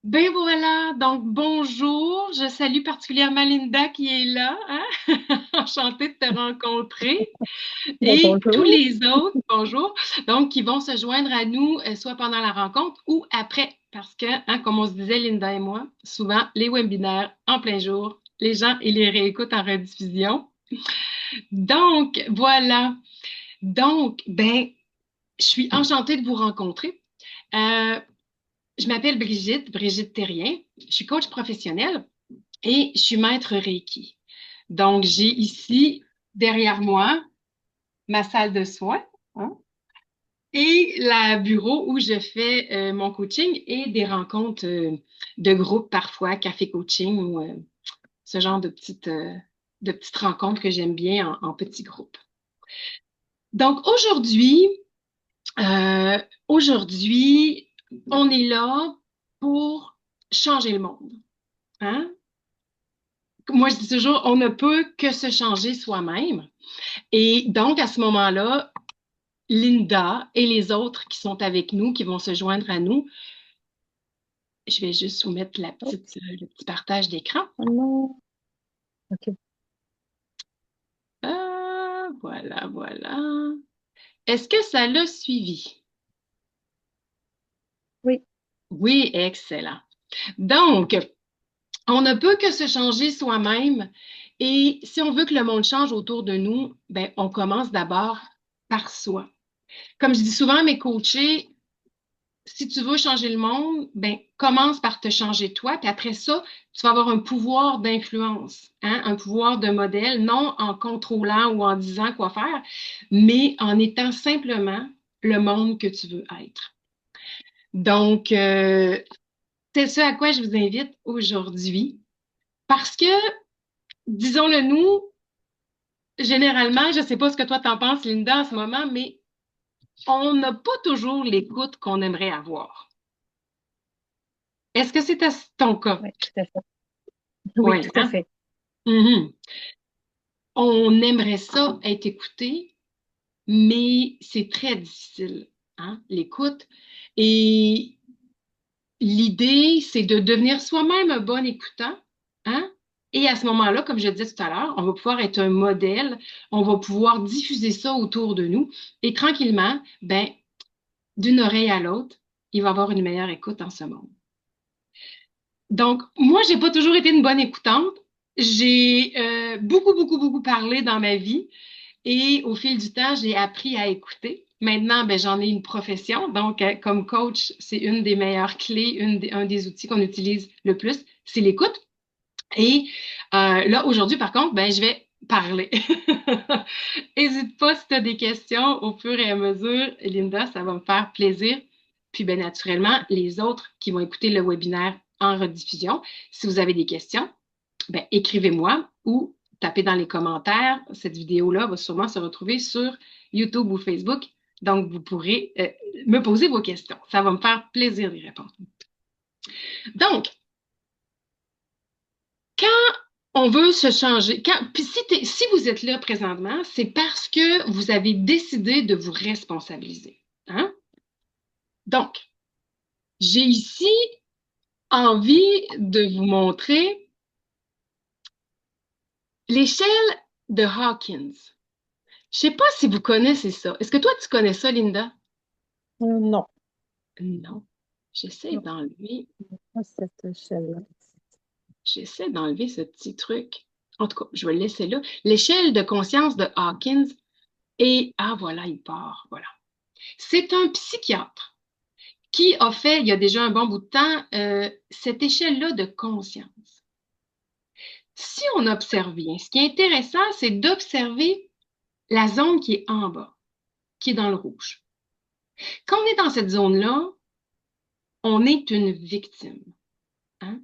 Ben voilà, donc bonjour, je salue particulièrement Linda qui est là, hein? Enchantée de te rencontrer. Ben, Et tous bonjour. les autres, bonjour, donc qui vont se joindre à nous, soit pendant la rencontre ou après, parce que, hein, comme on se disait, Linda et moi, souvent, les webinaires en plein jour, les gens, ils les réécoutent en rediffusion. Donc, voilà. Donc, ben, je suis enchantée de vous rencontrer. Euh, je m'appelle Brigitte, Brigitte Terrien. Je suis coach professionnelle et je suis maître Reiki. Donc, j'ai ici, derrière moi, ma salle de soins, hein, et la bureau où je fais mon coaching et des rencontres de groupe parfois, café coaching ou ce genre de petites rencontres que j'aime bien en petits groupes. Donc, euh, aujourd'hui, on est là pour changer le monde. Hein? Moi, je dis toujours, on ne peut que se changer soi-même. Et donc, à ce moment-là, Linda et les autres qui sont avec nous, qui vont se joindre à nous, je vais juste soumettre Oups. le petit partage d'écran. Oh non. OK. Voilà, voilà. Est-ce que ça l'a suivi? Oui. Oui, excellent. Donc, on ne peut que se changer soi-même. Et si on veut que le monde change autour de nous, ben, on commence d'abord par soi. Comme je dis souvent à mes coachés, si tu veux changer le monde, ben, commence par te changer toi, puis après ça, tu vas avoir un pouvoir d'influence, hein, un pouvoir de modèle, non en contrôlant ou en disant quoi faire, mais en étant simplement le monde que tu veux être. Donc, c'est ce à quoi je vous invite aujourd'hui, parce que, disons-le nous, généralement, je ne sais pas ce que toi t'en penses, Linda, en ce moment, mais on n'a pas toujours l'écoute qu'on aimerait avoir. Est-ce que c'est ton cas? Oui, tout à fait. Oui, Oui, tout à hein? fait. Mhm. On aimerait ça être écouté, mais c'est très difficile, hein, l'écoute. Et l'idée, c'est de devenir soi-même un bon écoutant, hein? Et à ce moment-là, comme je disais tout à l'heure, on va pouvoir être un modèle, on va pouvoir diffuser ça autour de nous. Et tranquillement, ben, d'une oreille à l'autre, il va y avoir une meilleure écoute en ce monde. Donc, moi, j'ai pas toujours été une bonne écoutante. J'ai beaucoup parlé dans ma vie. Et au fil du temps, j'ai appris à écouter. Maintenant, ben, j'en ai une profession. Donc, comme coach, c'est une des meilleures clés, un des outils qu'on utilise le plus, c'est l'écoute. Et là, aujourd'hui, par contre, ben, je vais parler. N'hésite pas si tu as des questions au fur et à mesure, Linda, ça va me faire plaisir. Puis, ben, naturellement, les autres qui vont écouter le webinaire en rediffusion, si vous avez des questions, ben, écrivez-moi ou tapez dans les commentaires. Cette vidéo-là va sûrement se retrouver sur YouTube ou Facebook. Donc, vous pourrez me poser vos questions. Ça va me faire plaisir d'y répondre. Donc, quand on veut se changer, puis si vous êtes là présentement, c'est parce que vous avez décidé de vous responsabiliser. Hein? Donc, j'ai ici envie de vous montrer l'échelle de Hawkins. Je sais pas si vous connaissez ça. Est-ce que toi, tu connais ça, Linda? Non, Non. J'essaie non, d'enlever, pas cette échelle-là. j'essaie d'enlever ce petit truc. En tout cas, je vais le laisser là. L'échelle de conscience de Hawkins et ah voilà, il part. Voilà. C'est un psychiatre qui a fait, il y a déjà un bon bout de temps, cette échelle-là de conscience. Si on observe bien, ce qui est intéressant, c'est d'observer la zone qui est en bas, qui est dans le rouge. Quand on est dans cette zone-là, on est une victime. Hein?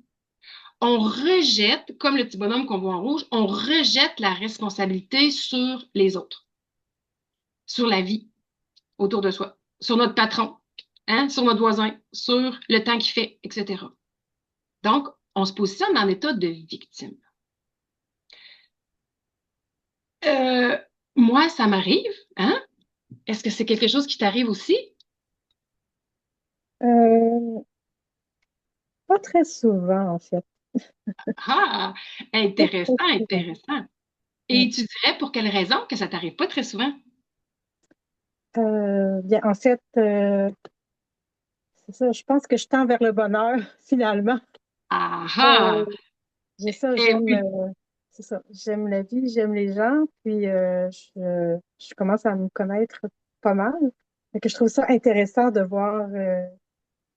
On rejette, comme le petit bonhomme qu'on voit en rouge, on rejette la responsabilité sur les autres, sur la vie autour de soi, sur notre patron, hein, sur notre voisin, sur le temps qu'il fait, etc. Donc, on se positionne en état de victime. Euh, Moi, ça m'arrive, hein? Est-ce que c'est quelque chose qui t'arrive aussi? Euh, Pas pas très souvent, en fait. Ah, Pas intéressant, très souvent. intéressant. Mm. Et tu dirais pour quelle raison que ça t'arrive pas très souvent? Bien, en fait, c'est ça, je pense que je tends vers le bonheur, finalement. Ah Euh, ah! j'ai ça, Eh j'aime, oui. c'est ça, j'aime la vie, j'aime les gens, puis je commence à me connaître pas mal. Fait que je trouve ça intéressant de voir,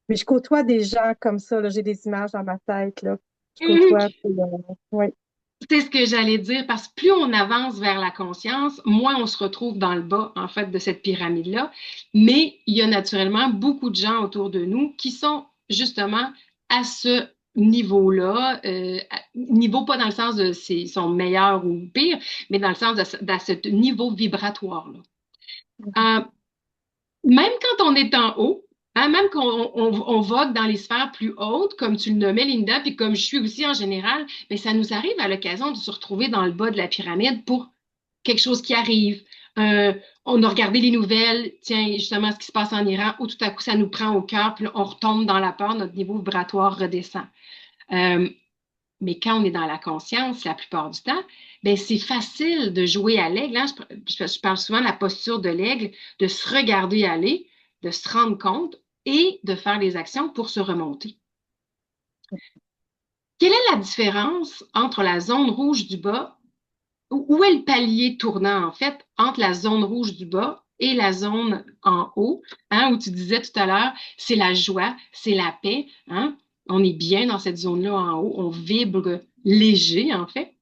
mais je côtoie des gens comme ça, là, j'ai des images dans ma tête, là. Je Mhm. côtoie, puis, ouais. C'est ce que j'allais dire, parce que plus on avance vers la conscience, moins on se retrouve dans le bas, en fait, de cette pyramide-là. Mais il y a naturellement beaucoup de gens autour de nous qui sont justement à ce niveau-là, niveau pas dans le sens de s'ils sont meilleurs ou pires, mais dans le sens de ce niveau vibratoire-là. Euh, Même quand on est en haut, hein, même quand on vogue dans les sphères plus hautes, comme tu le nommais, Linda, puis comme je suis aussi en général, mais ça nous arrive à l'occasion de se retrouver dans le bas de la pyramide pour quelque chose qui arrive. Euh, on a regardé les nouvelles, tiens, justement, ce qui se passe en Iran, où tout à coup, ça nous prend au cœur, puis là, on retombe dans la peur, notre niveau vibratoire redescend. Euh, mais quand on est dans la conscience, la plupart du temps, ben c'est facile de jouer à l'aigle, hein. Je parle souvent de la posture de l'aigle, de se regarder aller, de se rendre compte et de faire des actions pour se remonter. Quelle est la différence entre la zone rouge du bas, où est le palier tournant en fait, entre la zone rouge du bas et la zone en haut, hein, où tu disais tout à l'heure, c'est la joie, c'est la paix, hein? On est bien dans cette zone-là en haut, on vibre léger en fait.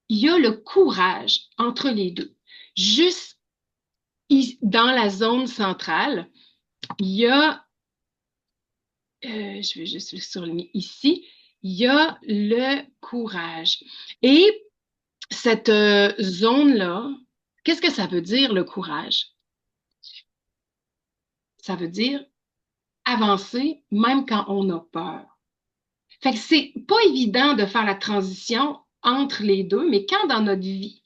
Il y a le courage entre les deux. Juste dans la zone centrale, il y a, je vais juste le surligner ici, il y a le courage. Et cette zone-là, qu'est-ce que ça veut dire le courage? Ça veut dire avancer même quand on a peur. Fait que c'est pas évident de faire la transition entre les deux, mais quand dans notre vie,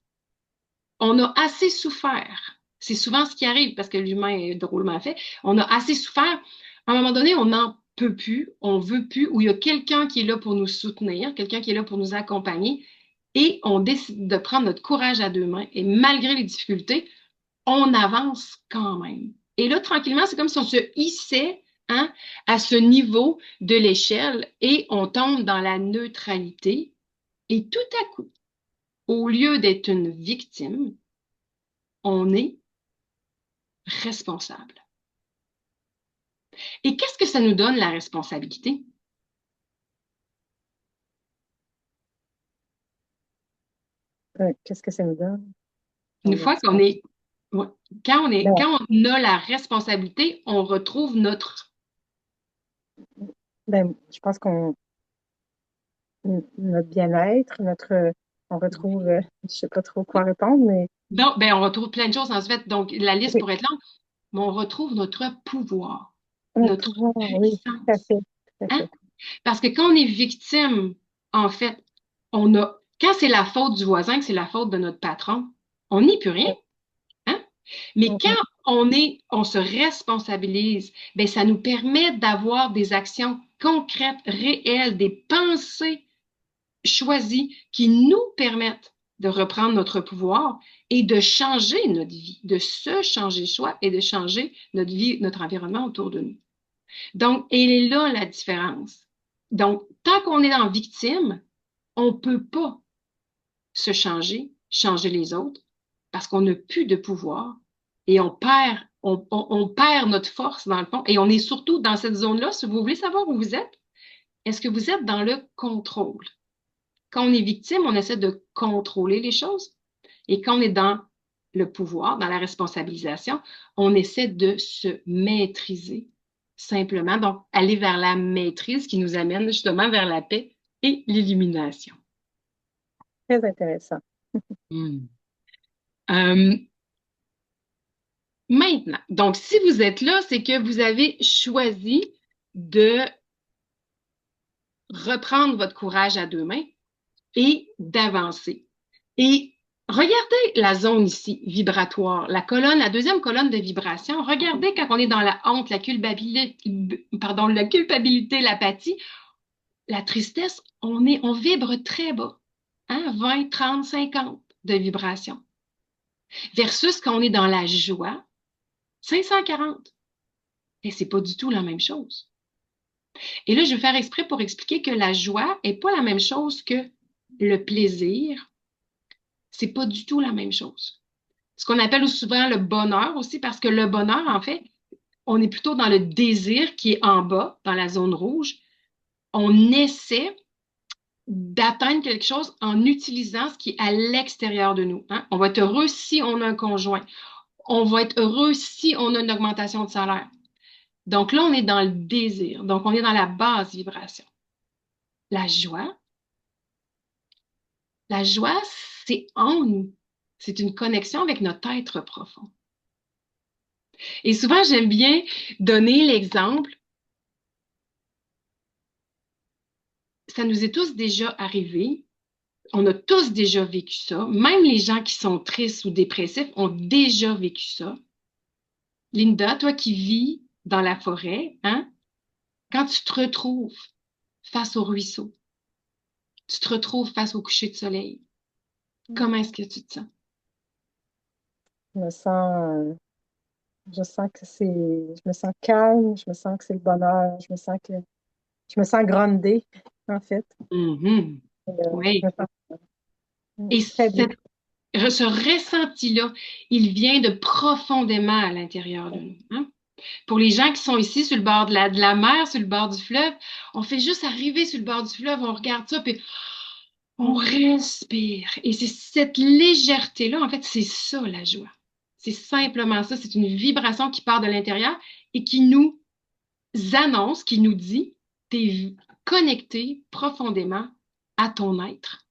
on a assez souffert. C'est souvent ce qui arrive parce que l'humain est drôlement fait. On a assez souffert. À un moment donné, on n'en peut plus, on veut plus, ou il y a quelqu'un qui est là pour nous soutenir, quelqu'un qui est là pour nous accompagner, et on décide de prendre notre courage à deux mains. Et malgré les difficultés, on avance quand même. Et là, tranquillement, c'est comme si on se hissait, hein, à ce niveau de l'échelle et on tombe dans la neutralité. Et tout à coup, au lieu d'être une victime, on est responsable. Et qu'est-ce que ça nous donne, la responsabilité? Qu'est-ce que ça nous donne? Une fois qu'on est, ouais, Ben, quand on a la responsabilité, on retrouve notre, je pense qu'on notre bien-être, on retrouve, je sais pas trop quoi répondre, mais donc, ben, on retrouve plein de choses en fait. Donc, la liste oui, pourrait être longue, mais on retrouve notre pouvoir, notre notre pouvoir, oui, tout à puissance. fait, tout à Hein? fait. Parce que quand on est victime, en fait, quand c'est la faute du voisin, que c'est la faute de notre patron, on n'y peut rien. Oui, Hein? Mais quand mhm, on se responsabilise, ben, ça nous permet d'avoir des actions concrètes, réelles, des pensées choisies qui nous permettent de reprendre notre pouvoir et de changer notre vie, de se changer soi et de changer notre vie, notre environnement autour de nous. Donc, elle est là la différence. Donc, tant qu'on est en victime, on ne peut pas se changer, changer les autres, parce qu'on n'a plus de pouvoir et on perd notre force dans le fond. Et on est surtout dans cette zone-là. Si vous voulez savoir où vous êtes, est-ce que vous êtes dans le contrôle? Quand on est victime, on essaie de contrôler les choses. Et quand on est dans le pouvoir, dans la responsabilisation, on essaie de se maîtriser simplement. Donc, aller vers la maîtrise qui nous amène justement vers la paix et l'illumination. très intéressant. Mm. Euh, Maintenant, donc si vous êtes là, c'est que vous avez choisi de reprendre votre courage à deux mains et d'avancer. Et Regardez la zone ici, vibratoire, la colonne, la deuxième colonne de vibration. Regardez quand on est dans la honte, la culpabilité, l'apathie, la tristesse, on vibre très bas. Hein? 20, 30, 50 de vibration. Versus quand on est dans la joie, 540. Et c'est pas du tout la même chose. Et là, je vais faire exprès pour expliquer que la joie est pas la même chose que le plaisir. C'est pas du tout la même chose. Ce qu'on appelle souvent le bonheur aussi, parce que le bonheur, en fait, on est plutôt dans le désir qui est en bas, dans la zone rouge. On essaie d'atteindre quelque chose en utilisant ce qui est à l'extérieur de nous. Hein? On va être heureux si on a un conjoint. On va être heureux si on a une augmentation de salaire. Donc là, on est dans le désir. Donc, on est dans la basse vibration. La joie, c'est en nous. C'est une connexion avec notre être profond. Et souvent, j'aime bien donner l'exemple. Ça nous est tous déjà arrivé. On a tous déjà vécu ça. Même les gens qui sont tristes ou dépressifs ont déjà vécu ça. Linda, toi qui vis dans la forêt, hein, quand tu te retrouves face au ruisseau, tu te retrouves face au coucher de soleil, comment est-ce que tu te sens? Je me sens, je sens que je me sens calme, je me sens que c'est le bonheur, je me sens grondée, en fait. Mhm. Je me Oui. sens Et très bien. ce ressenti-là, il vient de profondément à l'intérieur de nous. Hein? Pour les gens qui sont ici sur le bord de la mer, sur le bord du fleuve, on fait juste arriver sur le bord du fleuve, on regarde ça, puis on respire. Et c'est cette légèreté-là, en fait, c'est ça la joie. C'est simplement ça. C'est une vibration qui part de l'intérieur et qui nous annonce, qui nous dit, t'es connecté profondément à ton être.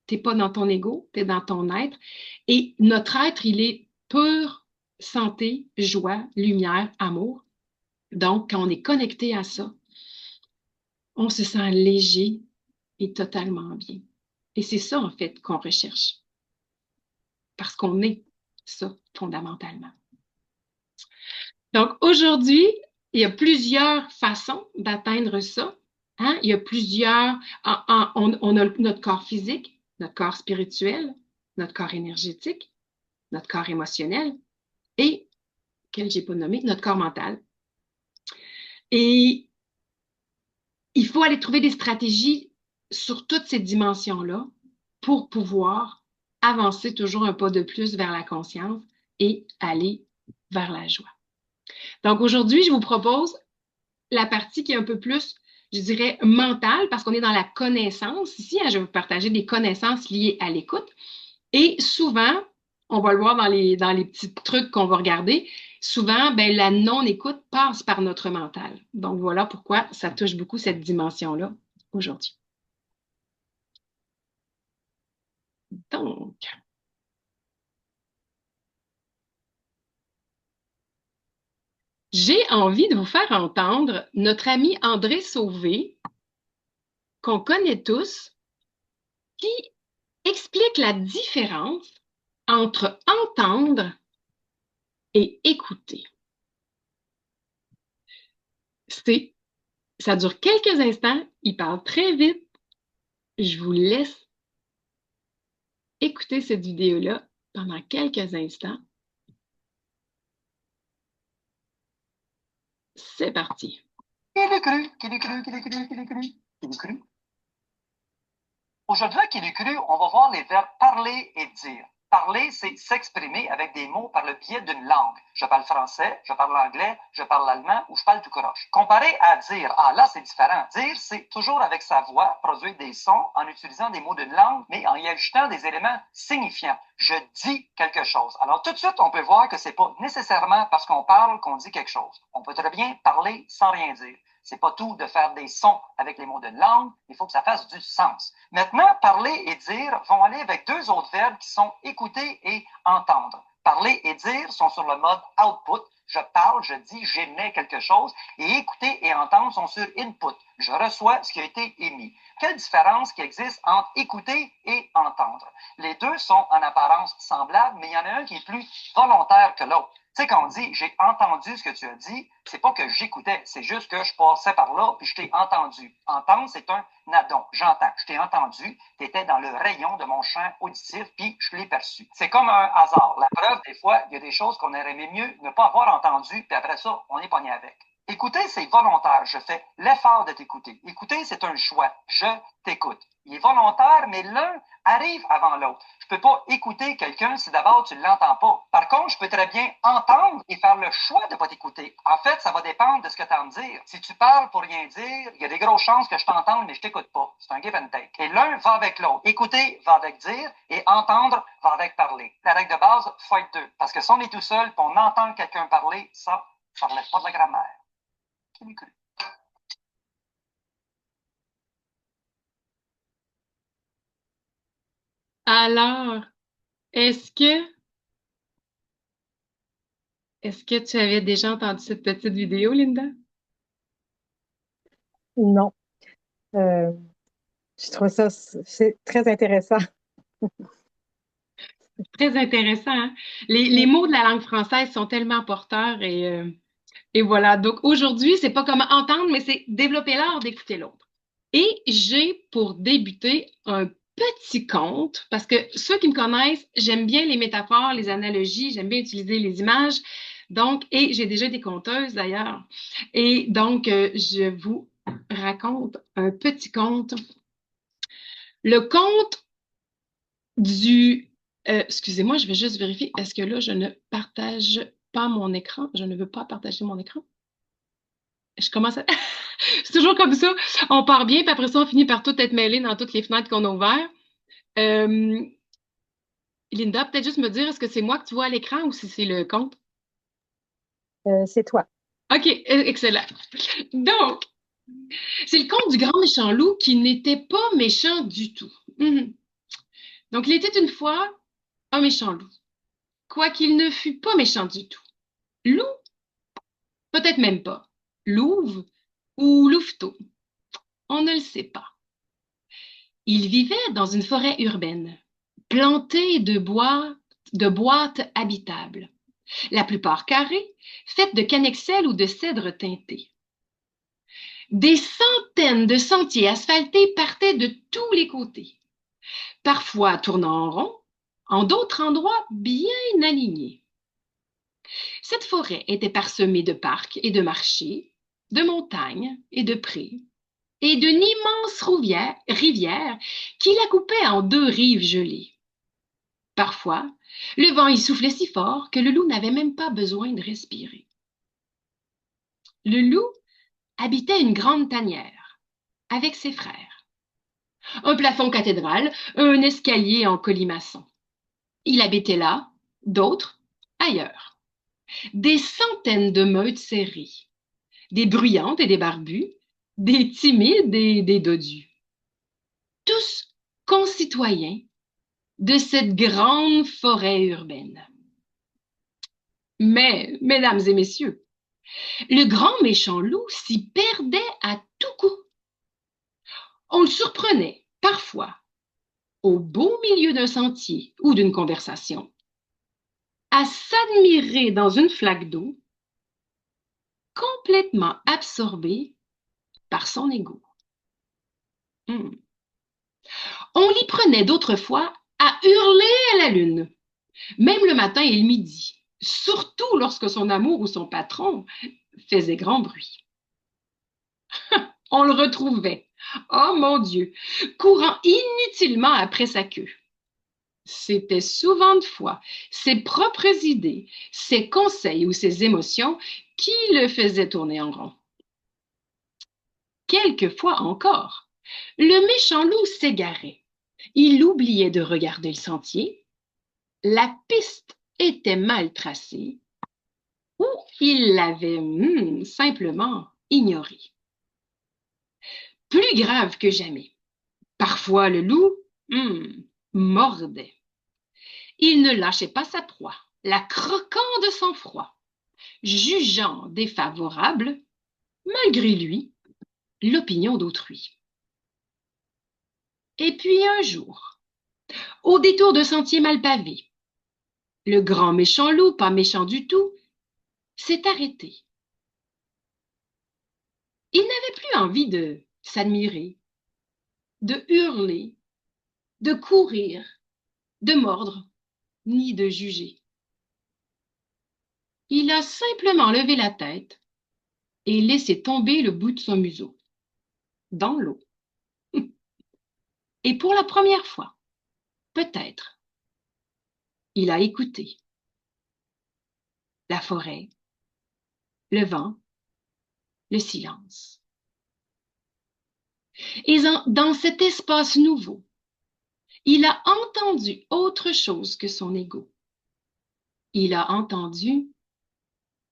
T'es pas dans ton ego, t'es dans ton être. Et notre être, il est pure santé, joie, lumière, amour. Donc, quand on est connecté à ça, on se sent léger et totalement bien. Et c'est ça, en fait, qu'on recherche. Parce qu'on est ça, fondamentalement. Donc, aujourd'hui, il y a plusieurs façons d'atteindre ça. Hein? Il y a plusieurs... on a notre corps physique, notre corps spirituel, notre corps énergétique, notre corps émotionnel et, quel j'ai pas nommé, notre corps mental. Et il faut aller trouver des stratégies sur toutes ces dimensions-là pour pouvoir avancer toujours un pas de plus vers la conscience et aller vers la joie. Donc aujourd'hui, je vous propose la partie qui est un peu plus, je dirais, mentale, parce qu'on est dans la connaissance. Ici, hein, je vais vous partager des connaissances liées à l'écoute. Et souvent, on va le voir dans les petits trucs qu'on va regarder, souvent, ben, la non-écoute passe par notre mental. Donc voilà pourquoi ça touche beaucoup cette dimension-là aujourd'hui. Donc, j'ai envie de vous faire entendre notre ami André Sauvé, qu'on connaît tous, qui explique la différence entre entendre et écouter. C'est, ça dure quelques instants, il parle très vite. Je vous laisse écouter cette vidéo-là pendant quelques instants. C'est parti. Aujourd'hui, à Qui cru, on va voir les verbes parler et dire. Parler, c'est s'exprimer avec des mots par le biais d'une langue. Je parle français, je parle anglais, je parle allemand ou je parle tout croche. Comparé à dire, ah là, c'est différent. Dire, c'est toujours avec sa voix, produire des sons en utilisant des mots d'une langue, mais en y ajoutant des éléments signifiants. Je dis quelque chose. Alors, tout de suite, on peut voir que c'est pas nécessairement parce qu'on parle qu'on dit quelque chose. On peut très bien parler sans rien dire. C'est pas tout de faire des sons avec les mots d'une langue, il faut que ça fasse du sens. Maintenant, parler et dire vont aller avec deux autres verbes qui sont écouter et entendre. Parler et dire sont sur le mode output. Je parle, je dis, j'émets quelque chose. Et écouter et et entendre sont sur input. Je reçois ce qui a été émis. Quelle différence qui existe entre écouter et entendre? Les deux sont en apparence semblables, mais il y en a un qui est plus volontaire que l'autre. Tu sais, quand on dit « j'ai entendu ce que tu as dit », c'est pas que j'écoutais, c'est juste que je passais par là puis je t'ai entendu. Entendre, c'est un addon. J'entends. Je t'ai entendu, tu étais dans le rayon de mon champ auditif puis je l'ai perçu. C'est comme un hasard. La preuve, des fois, il y a des choses qu'on aurait aimé mieux ne pas avoir entendues puis après ça, on est pogné avec. Écouter, c'est volontaire. Je fais l'effort de t'écouter. Écouter, c'est un choix. Je t'écoute. Il est volontaire, mais l'un arrive avant l'autre. Je peux pas écouter quelqu'un si d'abord tu ne l'entends pas. Par contre, je peux très bien entendre et faire le choix de ne pas t'écouter. En fait, ça va dépendre de ce que tu as à me dire. Si tu parles pour rien dire, il y a des grosses chances que je t'entende, mais je t'écoute pas. C'est un give and take. Et l'un va avec l'autre. Écouter va avec dire et entendre va avec parler. La règle de base, faut être deux. Parce que si on est tout seul et on entend quelqu'un parler, ça relève pas de la grammaire. Qui m'écoute? Alors, est-ce que, est-ce que tu avais déjà entendu cette petite vidéo, Linda? Non. Euh, je trouve ça c'est très intéressant. Très intéressant, hein? Les mots de la langue française sont tellement porteurs et voilà. Donc aujourd'hui, c'est pas comment entendre, mais c'est développer l'art d'écouter l'autre. Et j'ai pour débuter un petit conte, parce que ceux qui me connaissent, j'aime bien les métaphores, les analogies, j'aime bien utiliser les images. Donc, et j'ai déjà des conteuses d'ailleurs. Et donc, je vous raconte un petit conte. Le conte du... excusez-moi, je vais juste vérifier. Est-ce que là, je ne partage pas mon écran? Je ne veux pas partager mon écran. Je commence à... C'est toujours comme ça. On part bien, puis après ça, on finit par tout être mêlé dans toutes les fenêtres qu'on a ouvertes. Euh, Linda, peut-être juste me dire, est-ce que c'est moi que tu vois à l'écran ou si c'est le compte? C'est toi. OK, excellent. Donc, c'est le conte du grand méchant loup qui n'était pas méchant du tout. Mhm. Donc, il était une fois un méchant loup, quoiqu'il ne fût pas méchant du tout. Loup, peut-être même pas. Louve ou louveteau, on ne le sait pas. Il vivait dans une forêt urbaine, plantée de boîtes habitables, la plupart carrées, faites de cannexel ou de cèdre teinté. Des centaines de sentiers asphaltés partaient de tous les côtés, parfois tournant en rond, en d'autres endroits bien alignés. Cette forêt était parsemée de parcs et de marchés, de montagnes et de prés, et d'une immense rivière qui la coupait en deux rives gelées. Parfois, le vent y soufflait si fort que le loup n'avait même pas besoin de respirer. Le loup habitait une grande tanière avec ses frères. Un plafond cathédral, un escalier en colimaçon. Il habitait là, d'autres ailleurs. Des centaines de meutes serrées, des bruyantes et des barbues, des timides et des dodus. Tous concitoyens de cette grande forêt urbaine. Mais, mesdames et messieurs, le grand méchant loup s'y perdait à tout coup. On le surprenait, parfois, au beau milieu d'un sentier ou d'une conversation, à s'admirer dans une flaque d'eau, complètement absorbé par son ego. On l'y prenait d'autres fois à hurler à la lune, même le matin et le midi, surtout lorsque son amour ou son patron faisait grand bruit. On le retrouvait, oh mon Dieu, courant inutilement après sa queue. C'était souvent de fois ses propres idées, ses conseils ou ses émotions qui le faisaient tourner en rond. Quelquefois encore, le méchant loup s'égarait. Il oubliait de regarder le sentier, la piste était mal tracée ou il l'avait simplement ignorée. Plus grave que jamais. Parfois, le loup mordait. Il ne lâchait pas sa proie, la croquant de sang-froid, jugeant défavorable, malgré lui, l'opinion d'autrui. Et puis un jour, au détour de sentiers mal pavés, le grand méchant loup, pas méchant du tout, s'est arrêté. Il n'avait plus envie de s'admirer, de hurler, de courir, de mordre, ni de juger. Il a simplement levé la tête et laissé tomber le bout de son museau dans l'eau. Et pour la première fois, peut-être, il a écouté la forêt, le vent, le silence. Et dans cet espace nouveau, il a entendu autre chose que son ego. Il a entendu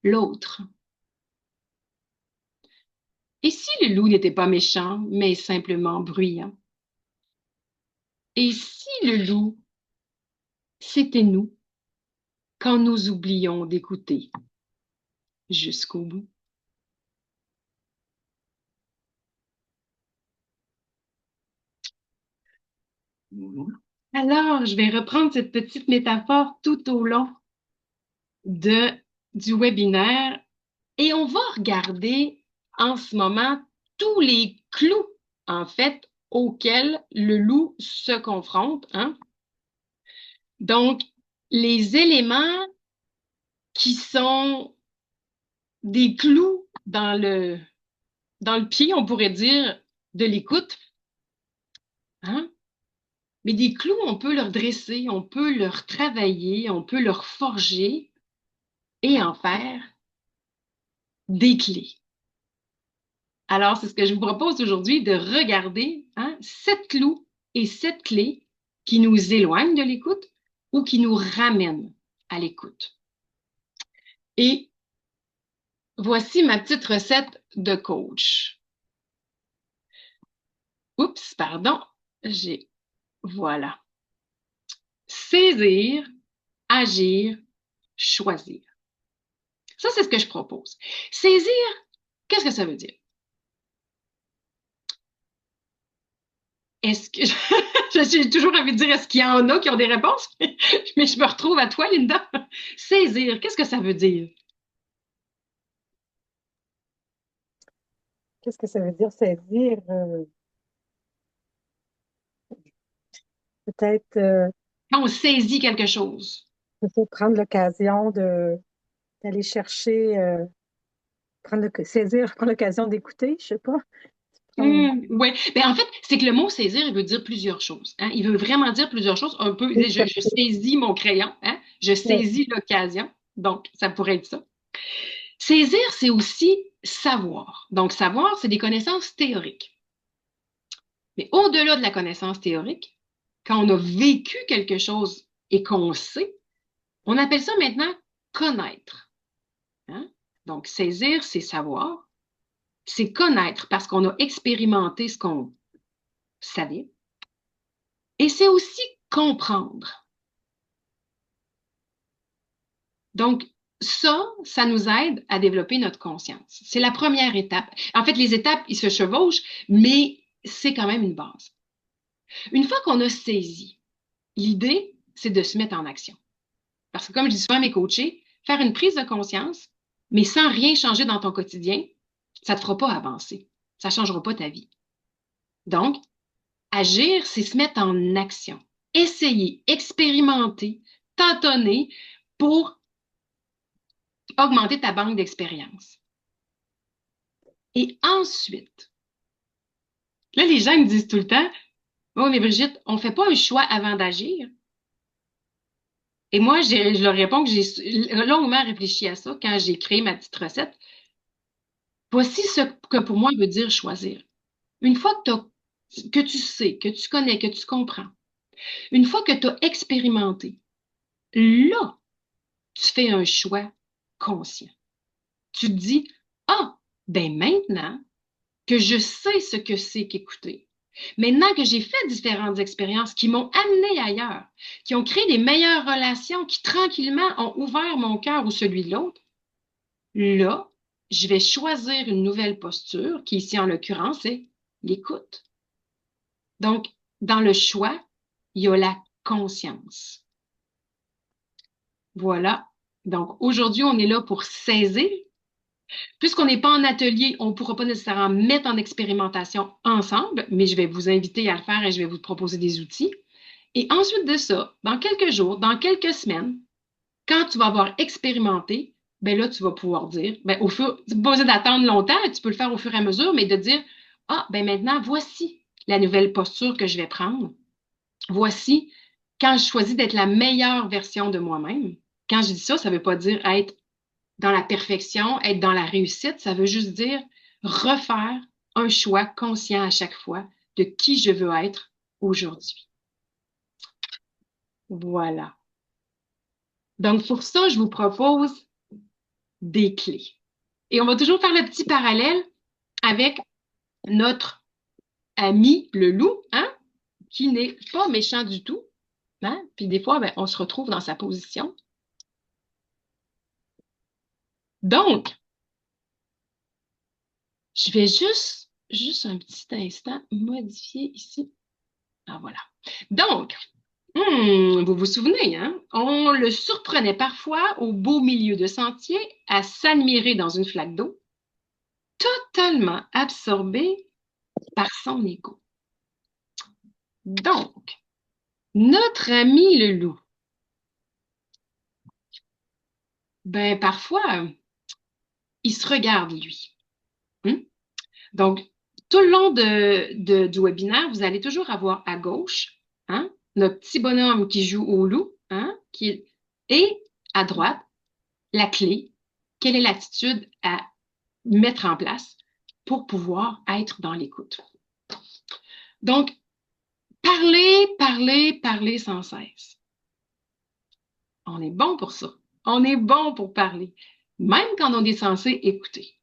l'autre. Et si le loup n'était pas méchant, mais simplement bruyant? Et si le loup, c'était nous, quand nous oublions d'écouter jusqu'au bout? Alors, je vais reprendre cette petite métaphore tout au long du webinaire et on va regarder en ce moment tous les clous, en fait, auxquels le loup se confronte, hein? Donc, les éléments qui sont des clous dans le pied, on pourrait dire, de l'écoute, hein? Mais des clous, on peut leur dresser, on peut leur travailler, on peut leur forger et en faire des clés. Alors, c'est ce que je vous propose aujourd'hui de regarder, hein, 7 clous et 7 clés qui nous éloignent de l'écoute ou qui nous ramènent à l'écoute. Et voici ma petite recette de coach. Oups, pardon, voilà. Saisir, agir, choisir. Ça, c'est ce que je propose. Saisir, qu'est-ce que ça veut dire? Est-ce que j'ai toujours envie de dire est-ce qu'il y en a qui ont des réponses? Mais je me retrouve à toi, Linda. Saisir, qu'est-ce que ça veut dire? Qu'est-ce que ça veut dire saisir? Peut-être Quand on saisit quelque chose. prendre l'occasion d'aller chercher, saisir, prendre l'occasion d'écouter, je sais pas. Oui, ben en fait, c'est que le mot saisir, il veut dire plusieurs choses. Hein? Il veut vraiment dire plusieurs choses. Un peu, je saisis mon crayon, hein? Je saisis l'occasion. Donc, ça pourrait être ça. Saisir, c'est aussi savoir. Donc, savoir, c'est des connaissances théoriques. Mais au-delà de la connaissance théorique, quand on a vécu quelque chose et qu'on sait, on appelle ça maintenant connaître. Hein? Donc, saisir, c'est savoir. C'est connaître parce qu'on a expérimenté ce qu'on savait. Et c'est aussi comprendre. Donc, ça nous aide à développer notre conscience. C'est la première étape. En fait, les étapes, ils se chevauchent, mais c'est quand même une base. Une fois qu'on a saisi, l'idée, c'est de se mettre en action. Parce que comme je dis souvent à mes coachés, faire une prise de conscience, mais sans rien changer dans ton quotidien, ça ne te fera pas avancer. Ça ne changera pas ta vie. Donc, agir, c'est se mettre en action. Essayer, expérimenter, tâtonner pour augmenter ta banque d'expérience. Et ensuite, là, les gens me disent tout le temps, oh, mais Brigitte, on ne fait pas un choix avant d'agir. Et moi, je leur réponds que j'ai longuement réfléchi à ça quand j'ai créé ma petite recette. Voici ce que pour moi veut dire choisir. Une fois que tu sais, que tu connais, que tu comprends, une fois que tu as expérimenté, là, tu fais un choix conscient. Tu te dis, ah, ben maintenant que je sais ce que c'est qu'écouter, maintenant que j'ai fait différentes expériences qui m'ont amené ailleurs, qui ont créé des meilleures relations, qui tranquillement ont ouvert mon cœur ou celui de l'autre, là, je vais choisir une nouvelle posture, qui ici, en l'occurrence, c'est l'écoute. Donc, dans le choix, il y a la conscience. Voilà. Donc, aujourd'hui, on est là pour saisir. Puisqu'on n'est pas en atelier, on ne pourra pas nécessairement mettre en expérimentation ensemble, mais je vais vous inviter à le faire et je vais vous proposer des outils. Et ensuite de ça, dans quelques jours, dans quelques semaines, quand tu vas avoir expérimenté, ben là, tu vas pouvoir dire, ben, tu n'as pas besoin d'attendre longtemps, tu peux le faire au fur et à mesure, mais de dire, ah, ben maintenant, voici la nouvelle posture que je vais prendre. Voici quand je choisis d'être la meilleure version de moi-même. Quand je dis ça, ça ne veut pas dire être dans la perfection, être dans la réussite, ça veut juste dire refaire un choix conscient à chaque fois de qui je veux être aujourd'hui. Voilà. Donc, pour ça, je vous propose des clés. Et on va toujours faire le petit parallèle avec notre ami le loup, hein, qui n'est pas méchant du tout. Hein? Puis des fois, ben, on se retrouve dans sa position. Donc, je vais juste un petit instant modifier ici. Ah, voilà. Donc, vous vous souvenez, hein? On le surprenait parfois au beau milieu de sentier à s'admirer dans une flaque d'eau, totalement absorbé par son ego. Donc, notre ami le loup, ben parfois, il se regarde, lui. Donc, tout le long du webinaire, vous allez toujours avoir à gauche, hein, notre petit bonhomme qui joue au loup, hein, et à droite, la clé, quelle est l'attitude à mettre en place pour pouvoir être dans l'écoute. Donc, parler sans cesse. On est bon pour ça. On est bon pour parler, même quand on est censé écouter.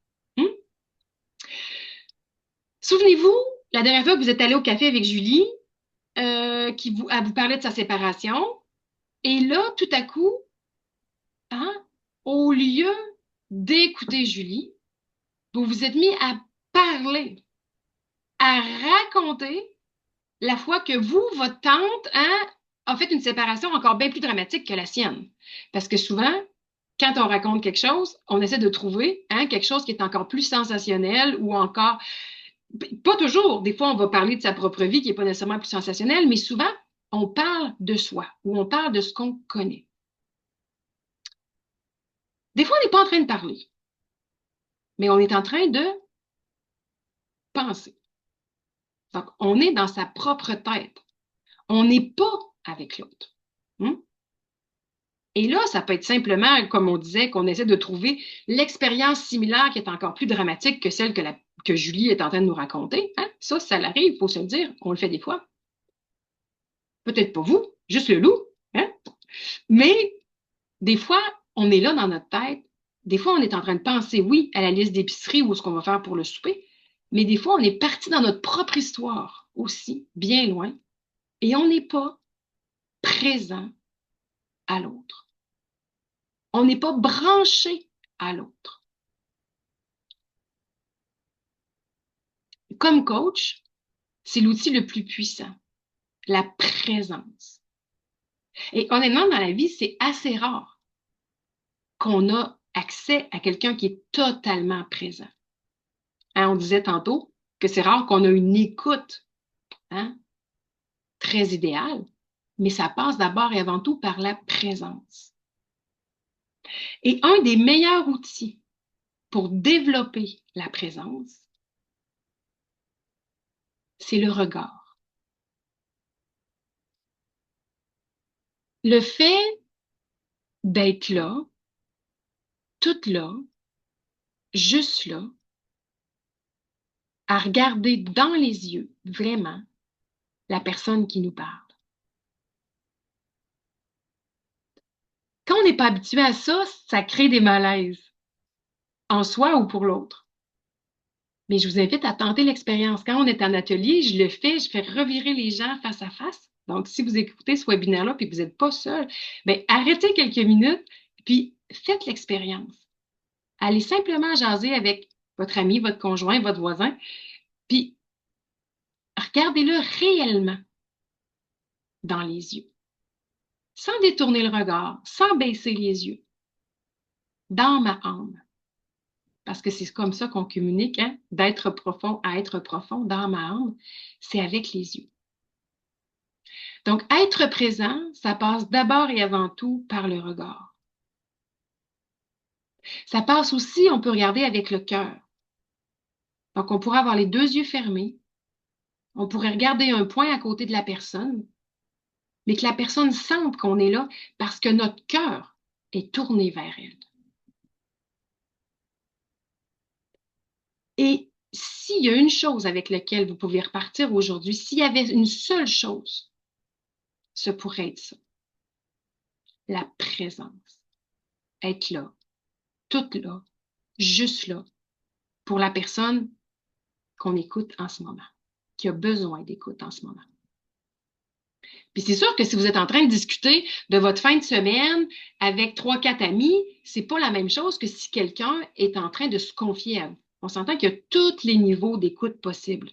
Souvenez-vous, la dernière fois que vous êtes allé au café avec Julie, elle vous parlait de sa séparation, et là, tout à coup, hein, au lieu d'écouter Julie, vous vous êtes mis à parler, à raconter la fois que vous, votre tante, hein, a fait une séparation encore bien plus dramatique que la sienne. Parce que souvent, quand on raconte quelque chose, on essaie de trouver hein, quelque chose qui est encore plus sensationnel ou encore, pas toujours, des fois on va parler de sa propre vie qui n'est pas nécessairement plus sensationnelle, mais souvent on parle de soi ou on parle de ce qu'on connaît. Des fois, on n'est pas en train de parler, mais on est en train de penser. Donc, on est dans sa propre tête. On n'est pas avec l'autre. Et là, ça peut être simplement, comme on disait, qu'on essaie de trouver l'expérience similaire qui est encore plus dramatique que celle que Julie est en train de nous raconter. Hein? Ça l'arrive, il faut se le dire. On le fait des fois. Peut-être pas vous, juste le loup. Hein? Mais des fois, on est là dans notre tête. Des fois, on est en train de penser, oui, à la liste d'épicerie ou ce qu'on va faire pour le souper. Mais des fois, on est parti dans notre propre histoire aussi, bien loin. Et on n'est pas présent à l'autre. On n'est pas branché à l'autre. Comme coach, c'est l'outil le plus puissant, la présence. Et honnêtement, dans la vie, c'est assez rare qu'on a accès à quelqu'un qui est totalement présent. Hein, on disait tantôt que c'est rare qu'on a une écoute hein, très idéale, mais ça passe d'abord et avant tout par la présence. Et un des meilleurs outils pour développer la présence, c'est le regard. Le fait d'être là, toute là, juste là, à regarder dans les yeux, vraiment, la personne qui nous parle. Quand on n'est pas habitué à ça, ça crée des malaises, en soi ou pour l'autre. Mais je vous invite à tenter l'expérience. Quand on est en atelier, je le fais, je fais revirer les gens face à face. Donc, si vous écoutez ce webinaire-là et que vous n'êtes pas seul, bien, arrêtez quelques minutes puis faites l'expérience. Allez simplement jaser avec votre ami, votre conjoint, votre voisin, puis regardez-le réellement dans les yeux, sans détourner le regard, sans baisser les yeux, dans ma âme. Parce que c'est comme ça qu'on communique, hein? D'être profond à être profond, dans ma âme, c'est avec les yeux. Donc, être présent, ça passe d'abord et avant tout par le regard. Ça passe aussi, on peut regarder avec le cœur. Donc, on pourrait avoir les deux yeux fermés. On pourrait regarder un point à côté de la personne, mais que la personne sente qu'on est là parce que notre cœur est tourné vers elle. Et s'il y a une chose avec laquelle vous pouvez repartir aujourd'hui, s'il y avait une seule chose, ce pourrait être ça. La présence. Être là, toute là, juste là, pour la personne qu'on écoute en ce moment, qui a besoin d'écoute en ce moment. Puis c'est sûr que si vous êtes en train de discuter de votre fin de semaine avec 3-4 amis, c'est pas la même chose que si quelqu'un est en train de se confier à vous. On s'entend qu'il y a tous les niveaux d'écoute possibles.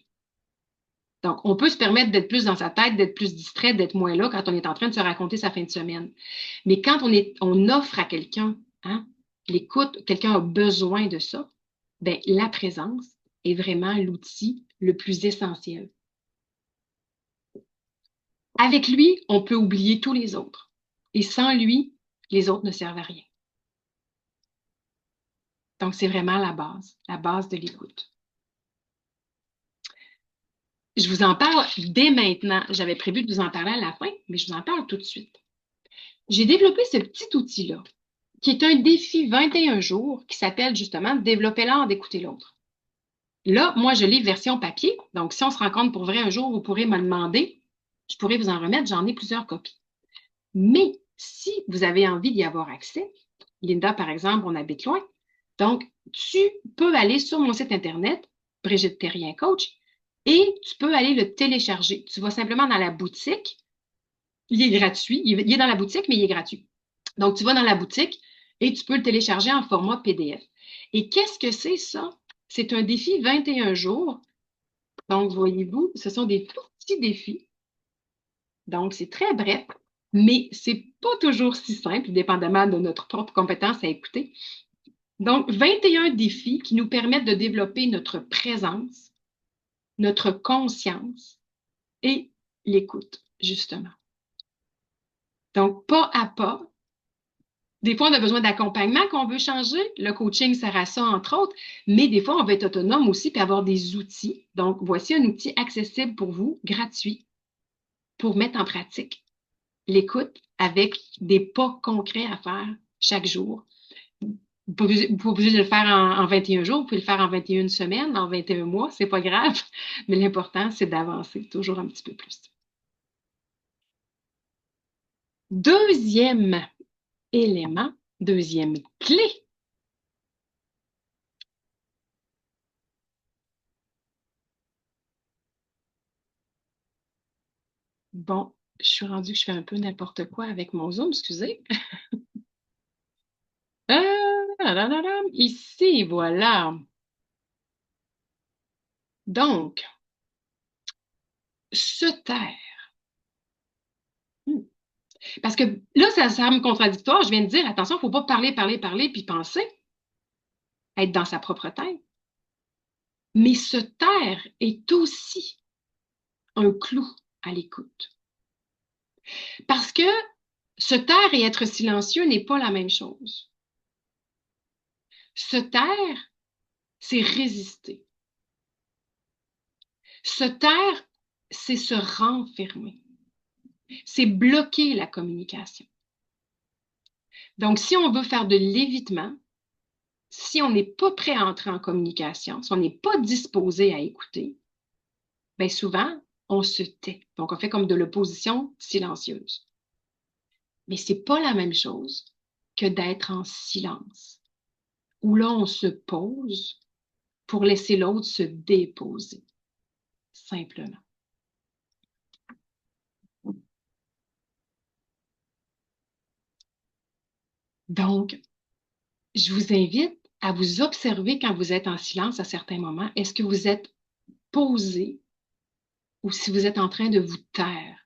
Donc, on peut se permettre d'être plus dans sa tête, d'être plus distrait, d'être moins là quand on est en train de se raconter sa fin de semaine. Mais quand on offre à quelqu'un, hein, l'écoute, quelqu'un a besoin de ça, ben, la présence est vraiment l'outil le plus essentiel. Avec lui, on peut oublier tous les autres. Et sans lui, les autres ne servent à rien. Donc, c'est vraiment la base de l'écoute. Je vous en parle dès maintenant. J'avais prévu de vous en parler à la fin, mais je vous en parle tout de suite. J'ai développé ce petit outil-là, qui est un défi 21 jours, qui s'appelle justement Développer l'art d'écouter l'autre. Là, moi, je l'ai version papier. Donc, si on se rencontre pour vrai un jour, vous pourrez me demander. Je pourrais vous en remettre. J'en ai plusieurs copies. Mais si vous avez envie d'y avoir accès, Linda, par exemple, on habite loin. Donc, tu peux aller sur mon site Internet, Brigitte Thérien Coach, et tu peux aller le télécharger. Tu vas simplement dans la boutique. Il est gratuit. Il est dans la boutique, mais il est gratuit. Donc, tu vas dans la boutique et tu peux le télécharger en format PDF. Et qu'est-ce que c'est ça? C'est un défi 21 jours. Donc, voyez-vous, ce sont des tout petits défis. Donc, c'est très bref, mais c'est pas toujours si simple, dépendamment de notre propre compétence à écouter. Donc, 21 défis qui nous permettent de développer notre présence, notre conscience et l'écoute, justement. Donc, pas à pas. Des fois, on a besoin d'accompagnement qu'on veut changer. Le coaching sert à ça, entre autres. Mais des fois, on veut être autonome aussi puis avoir des outils. Donc, voici un outil accessible pour vous, gratuit, pour mettre en pratique l'écoute avec des pas concrets à faire chaque jour. Vous pouvez le faire en 21 jours, vous pouvez le faire en 21 semaines, en 21 mois, c'est pas grave. Mais l'important, c'est d'avancer toujours un petit peu plus. Deuxième élément, deuxième clé. Bon, je suis rendue que je fais un peu n'importe quoi avec mon Zoom, excusez. Ici, voilà. Donc, se taire. Parce que là, ça semble contradictoire. Je viens de dire, attention, il ne faut pas parler, parler, parler, puis penser, être dans sa propre tête. Mais se taire est aussi un clou à l'écoute. Parce que se taire et être silencieux n'est pas la même chose. Se taire, c'est résister. Se taire, c'est se renfermer. C'est bloquer la communication. Donc, si on veut faire de l'évitement, si on n'est pas prêt à entrer en communication, si on n'est pas disposé à écouter, bien souvent, on se tait. Donc, on fait comme de l'opposition silencieuse. Mais ce n'est pas la même chose que d'être en silence, où là, on se pose pour laisser l'autre se déposer, simplement. Donc, je vous invite à vous observer quand vous êtes en silence à certains moments. Est-ce que vous êtes posé ou si vous êtes en train de vous taire?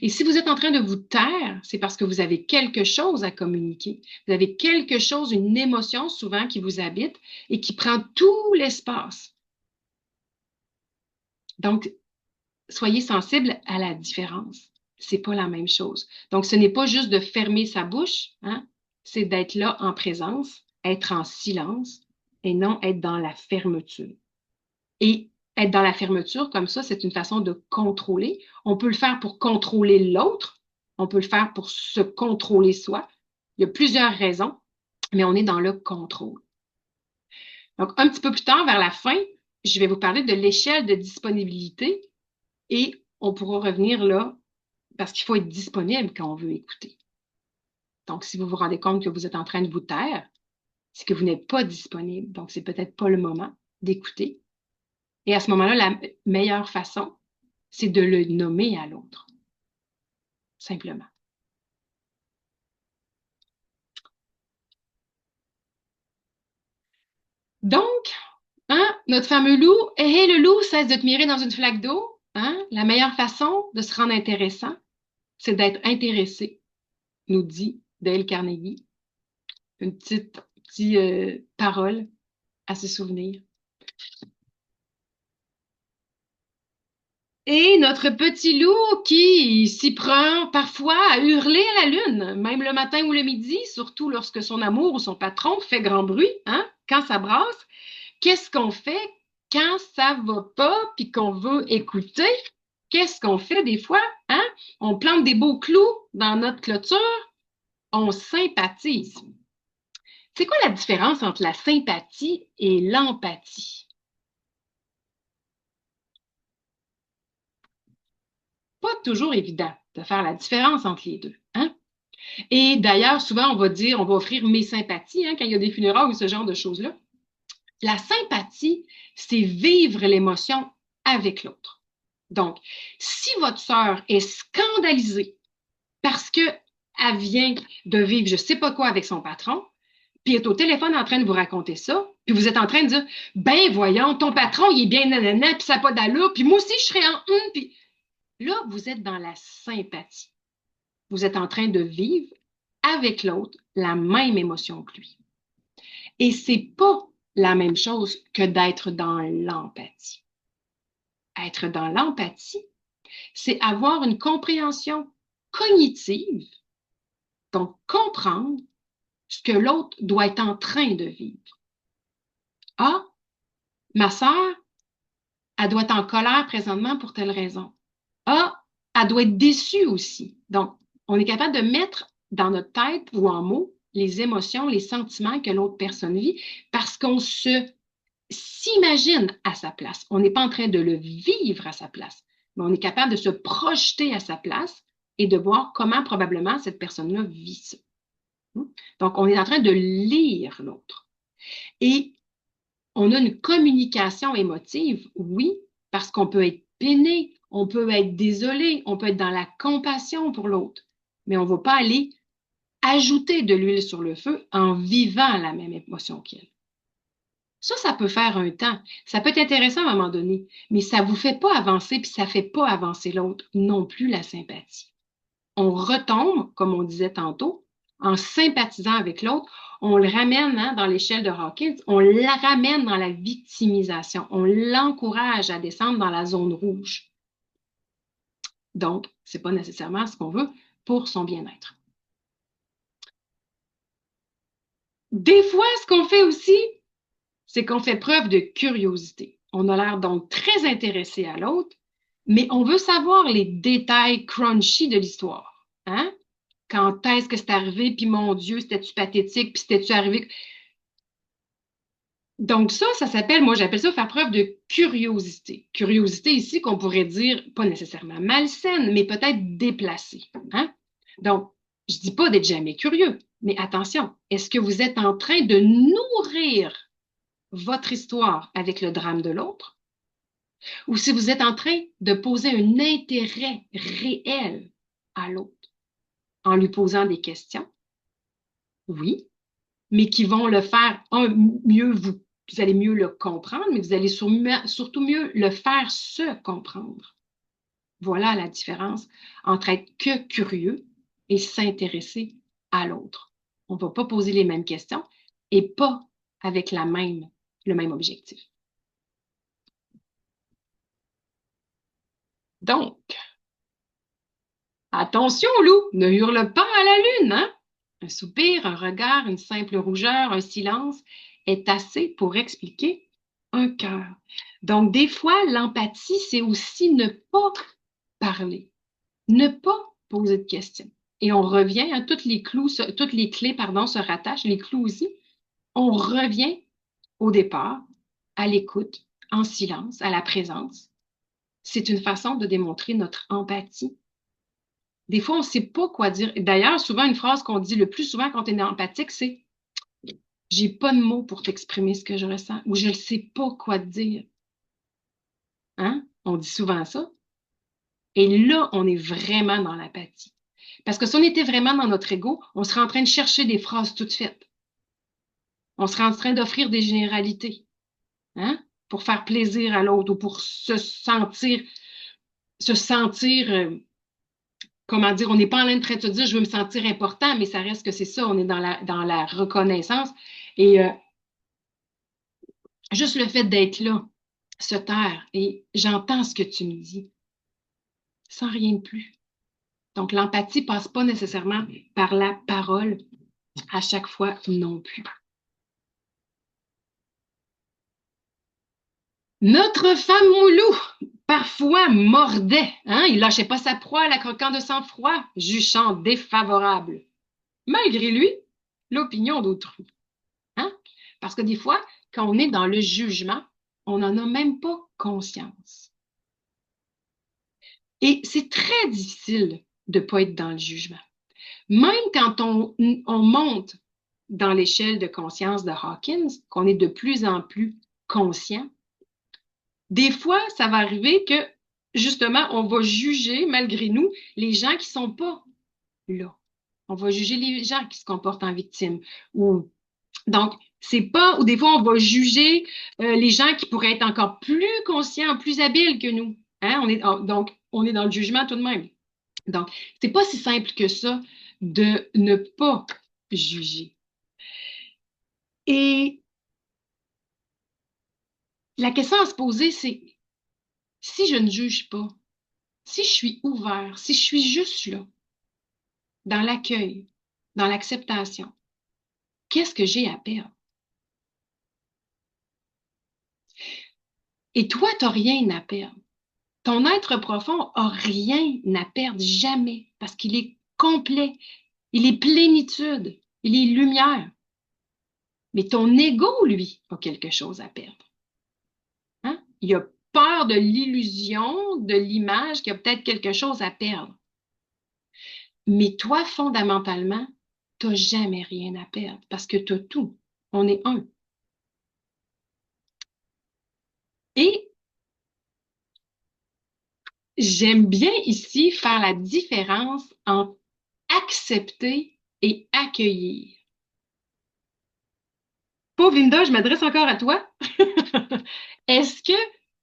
Et si vous êtes en train de vous taire, c'est parce que vous avez quelque chose à communiquer. Vous avez quelque chose, une émotion souvent qui vous habite et qui prend tout l'espace. Donc, soyez sensible à la différence. C'est pas la même chose. Donc, ce n'est pas juste de fermer sa bouche, hein? C'est d'être là en présence, être en silence et non être dans la fermeture. Et être dans la fermeture, comme ça, c'est une façon de contrôler. On peut le faire pour contrôler l'autre. On peut le faire pour se contrôler soi. Il y a plusieurs raisons, mais on est dans le contrôle. Donc, un petit peu plus tard, vers la fin, je vais vous parler de l'échelle de disponibilité et on pourra revenir là parce qu'il faut être disponible quand on veut écouter. Donc, si vous vous rendez compte que vous êtes en train de vous taire, c'est que vous n'êtes pas disponible. Donc, c'est peut-être pas le moment d'écouter. Et à ce moment-là, la meilleure façon, c'est de le nommer à l'autre. Simplement. Donc, hein, notre fameux loup, hé, le loup cesse de te mirer dans une flaque d'eau. Hein? La meilleure façon de se rendre intéressant, c'est d'être intéressé, nous dit Dale Carnegie. Une petite parole à se souvenir. Et notre petit loup qui s'y prend parfois à hurler à la lune, même le matin ou le midi, surtout lorsque son amour ou son patron fait grand bruit, hein, quand ça brasse. Qu'est-ce qu'on fait quand ça va pas puis qu'on veut écouter? Qu'est-ce qu'on fait des fois? Hein? On plante des beaux clous dans notre clôture, on sympathise. C'est quoi la différence entre la sympathie et l'empathie? Pas toujours évident de faire la différence entre les deux. Hein? Et d'ailleurs, souvent, on va dire, on va offrir mes sympathies hein, quand il y a des funérailles ou ce genre de choses-là. La sympathie, c'est vivre l'émotion avec l'autre. Donc, si votre sœur est scandalisée parce qu'elle vient de vivre je ne sais pas quoi avec son patron, puis est au téléphone en train de vous raconter ça, puis vous êtes en train de dire, ben voyons, ton patron, il est bien nanana, puis ça n'a pas d'allure, puis moi aussi, je serais en puis là, vous êtes dans la sympathie. Vous êtes en train de vivre avec l'autre la même émotion que lui. Et c'est pas la même chose que d'être dans l'empathie. Être dans l'empathie, c'est avoir une compréhension cognitive, donc comprendre ce que l'autre doit être en train de vivre. Ah, ma sœur, elle doit être en colère présentement pour telle raison. Ah, elle doit être déçue aussi. Donc, on est capable de mettre dans notre tête ou en mots les émotions, les sentiments que l'autre personne vit parce qu'on s'imagine à sa place. On n'est pas en train de le vivre à sa place, mais on est capable de se projeter à sa place et de voir comment probablement cette personne-là vit ça. Donc, on est en train de lire l'autre. Et on a une communication émotive, oui, parce qu'on peut être peiné, on peut être désolé, on peut être dans la compassion pour l'autre, mais on ne va pas aller ajouter de l'huile sur le feu en vivant la même émotion qu'elle. Ça peut faire un temps. Ça peut être intéressant à un moment donné, mais ça ne vous fait pas avancer, puis ça ne fait pas avancer l'autre, non plus la sympathie. On retombe, comme on disait tantôt, en sympathisant avec l'autre, on le ramène hein, dans l'échelle de Hawkins, on la ramène dans la victimisation, on l'encourage à descendre dans la zone rouge. Donc, ce n'est pas nécessairement ce qu'on veut pour son bien-être. Des fois, ce qu'on fait aussi, c'est qu'on fait preuve de curiosité. On a l'air donc très intéressé à l'autre, mais on veut savoir les détails crunchy de l'histoire. Hein? Quand est-ce que c'est arrivé, puis mon Dieu, c'était-tu pathétique, puis c'était-tu arrivé? Donc ça s'appelle, moi j'appelle ça faire preuve de curiosité. Curiosité ici qu'on pourrait dire pas nécessairement malsaine, mais peut-être déplacée. Hein? Donc, je dis pas d'être jamais curieux, mais attention, est-ce que vous êtes en train de nourrir votre histoire avec le drame de l'autre? Ou si vous êtes en train de poser un intérêt réel à l'autre en lui posant des questions? Oui, mais qui vont le faire mieux vous. Vous allez mieux le comprendre, mais vous allez surtout mieux le faire se comprendre. Voilà la différence entre être que curieux et s'intéresser à l'autre. On ne va pas poser les mêmes questions et pas avec le même objectif. Donc, attention, loup, ne hurle pas à la lune, hein? Un soupir, un regard, une simple rougeur, un silence est assez pour expliquer un cœur. Donc, des fois, l'empathie, c'est aussi ne pas parler, ne pas poser de questions. Et on revient, hein, toutes les clés, se rattachent, les clous aussi. On revient au départ, à l'écoute, en silence, à la présence. C'est une façon de démontrer notre empathie. Des fois, on ne sait pas quoi dire. D'ailleurs, souvent, une phrase qu'on dit le plus souvent quand on est empathique, c'est « J'ai pas de mots pour t'exprimer ce que je ressens » ou « Je ne sais pas quoi te dire ». Hein? On dit souvent ça. Et là, on est vraiment dans l'apathie. Parce que si on était vraiment dans notre ego, on serait en train de chercher des phrases toutes faites. On serait en train d'offrir des généralités, hein? Pour faire plaisir à l'autre ou pour se sentir, comment dire, on n'est pas en train de se dire je veux me sentir important, mais ça reste que c'est ça, on est dans la reconnaissance. Et juste le fait d'être là, se taire, et j'entends ce que tu me dis, sans rien de plus. Donc, l'empathie passe pas nécessairement par la parole à chaque fois non plus. Notre fameux loup, parfois mordait, hein? Il lâchait pas sa proie, la croquant de sang-froid, jugeant défavorable. Malgré lui, l'opinion d'autrui. Hein? Parce que des fois, quand on est dans le jugement, on n'en a même pas conscience. Et c'est très difficile de ne pas être dans le jugement. Même quand on monte dans l'échelle de conscience de Hawkins, qu'on est de plus en plus conscient, des fois, ça va arriver que, justement, on va juger, malgré nous, les gens qui ne sont pas là. On va juger les gens qui se comportent en victime. Donc, c'est pas, ou des fois, on va juger les gens qui pourraient être encore plus conscients, plus habiles que nous. Hein? Donc, on est dans le jugement tout de même. Donc, c'est pas si simple que ça de ne pas juger. Et la question à se poser, c'est si je ne juge pas, si je suis ouvert, si je suis juste là, dans l'accueil, dans l'acceptation, qu'est-ce que j'ai à perdre? Et toi, tu n'as rien à perdre. Ton être profond n'a rien à perdre, jamais, parce qu'il est complet, il est plénitude, il est lumière. Mais ton ego, lui, a quelque chose à perdre. Hein? Il a peur de l'illusion, de l'image, qu'il y a peut-être quelque chose à perdre. Mais toi, fondamentalement, tu n'as jamais rien à perdre parce que tu as tout. On est un. Et j'aime bien ici faire la différence entre accepter et accueillir. Pauvre Linda, je m'adresse encore à toi. Est-ce que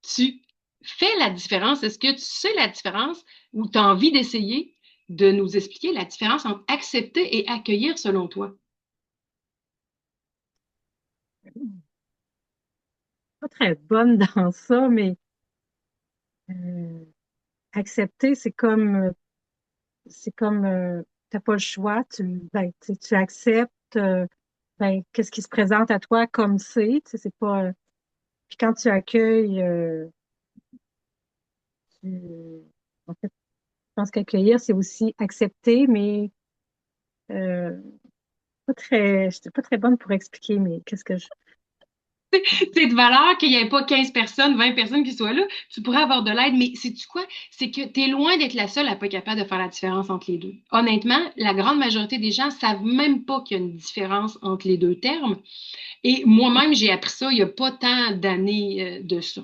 tu fais la différence? Est-ce que tu sais la différence ou tu as envie d'essayer de nous expliquer la différence entre accepter et accueillir selon toi? Pas très bonne dans ça, mais accepter, t'as pas le choix, tu acceptes qu'est-ce qui se présente à toi comme c'est pas. Puis quand tu accueilles, en fait, je pense qu'accueillir, c'est aussi accepter, mais euh, je suis pas très bonne pour expliquer, mais qu'est-ce que je. C'est de valeur qu'il n'y ait pas 15 personnes, 20 personnes qui soient là. Tu pourrais avoir de l'aide, mais sais-tu quoi? C'est que tu es loin d'être la seule à pas être capable de faire la différence entre les deux. Honnêtement, la grande majorité des gens savent même pas qu'il y a une différence entre les deux termes. Et moi-même, j'ai appris ça il n'y a pas tant d'années de ça.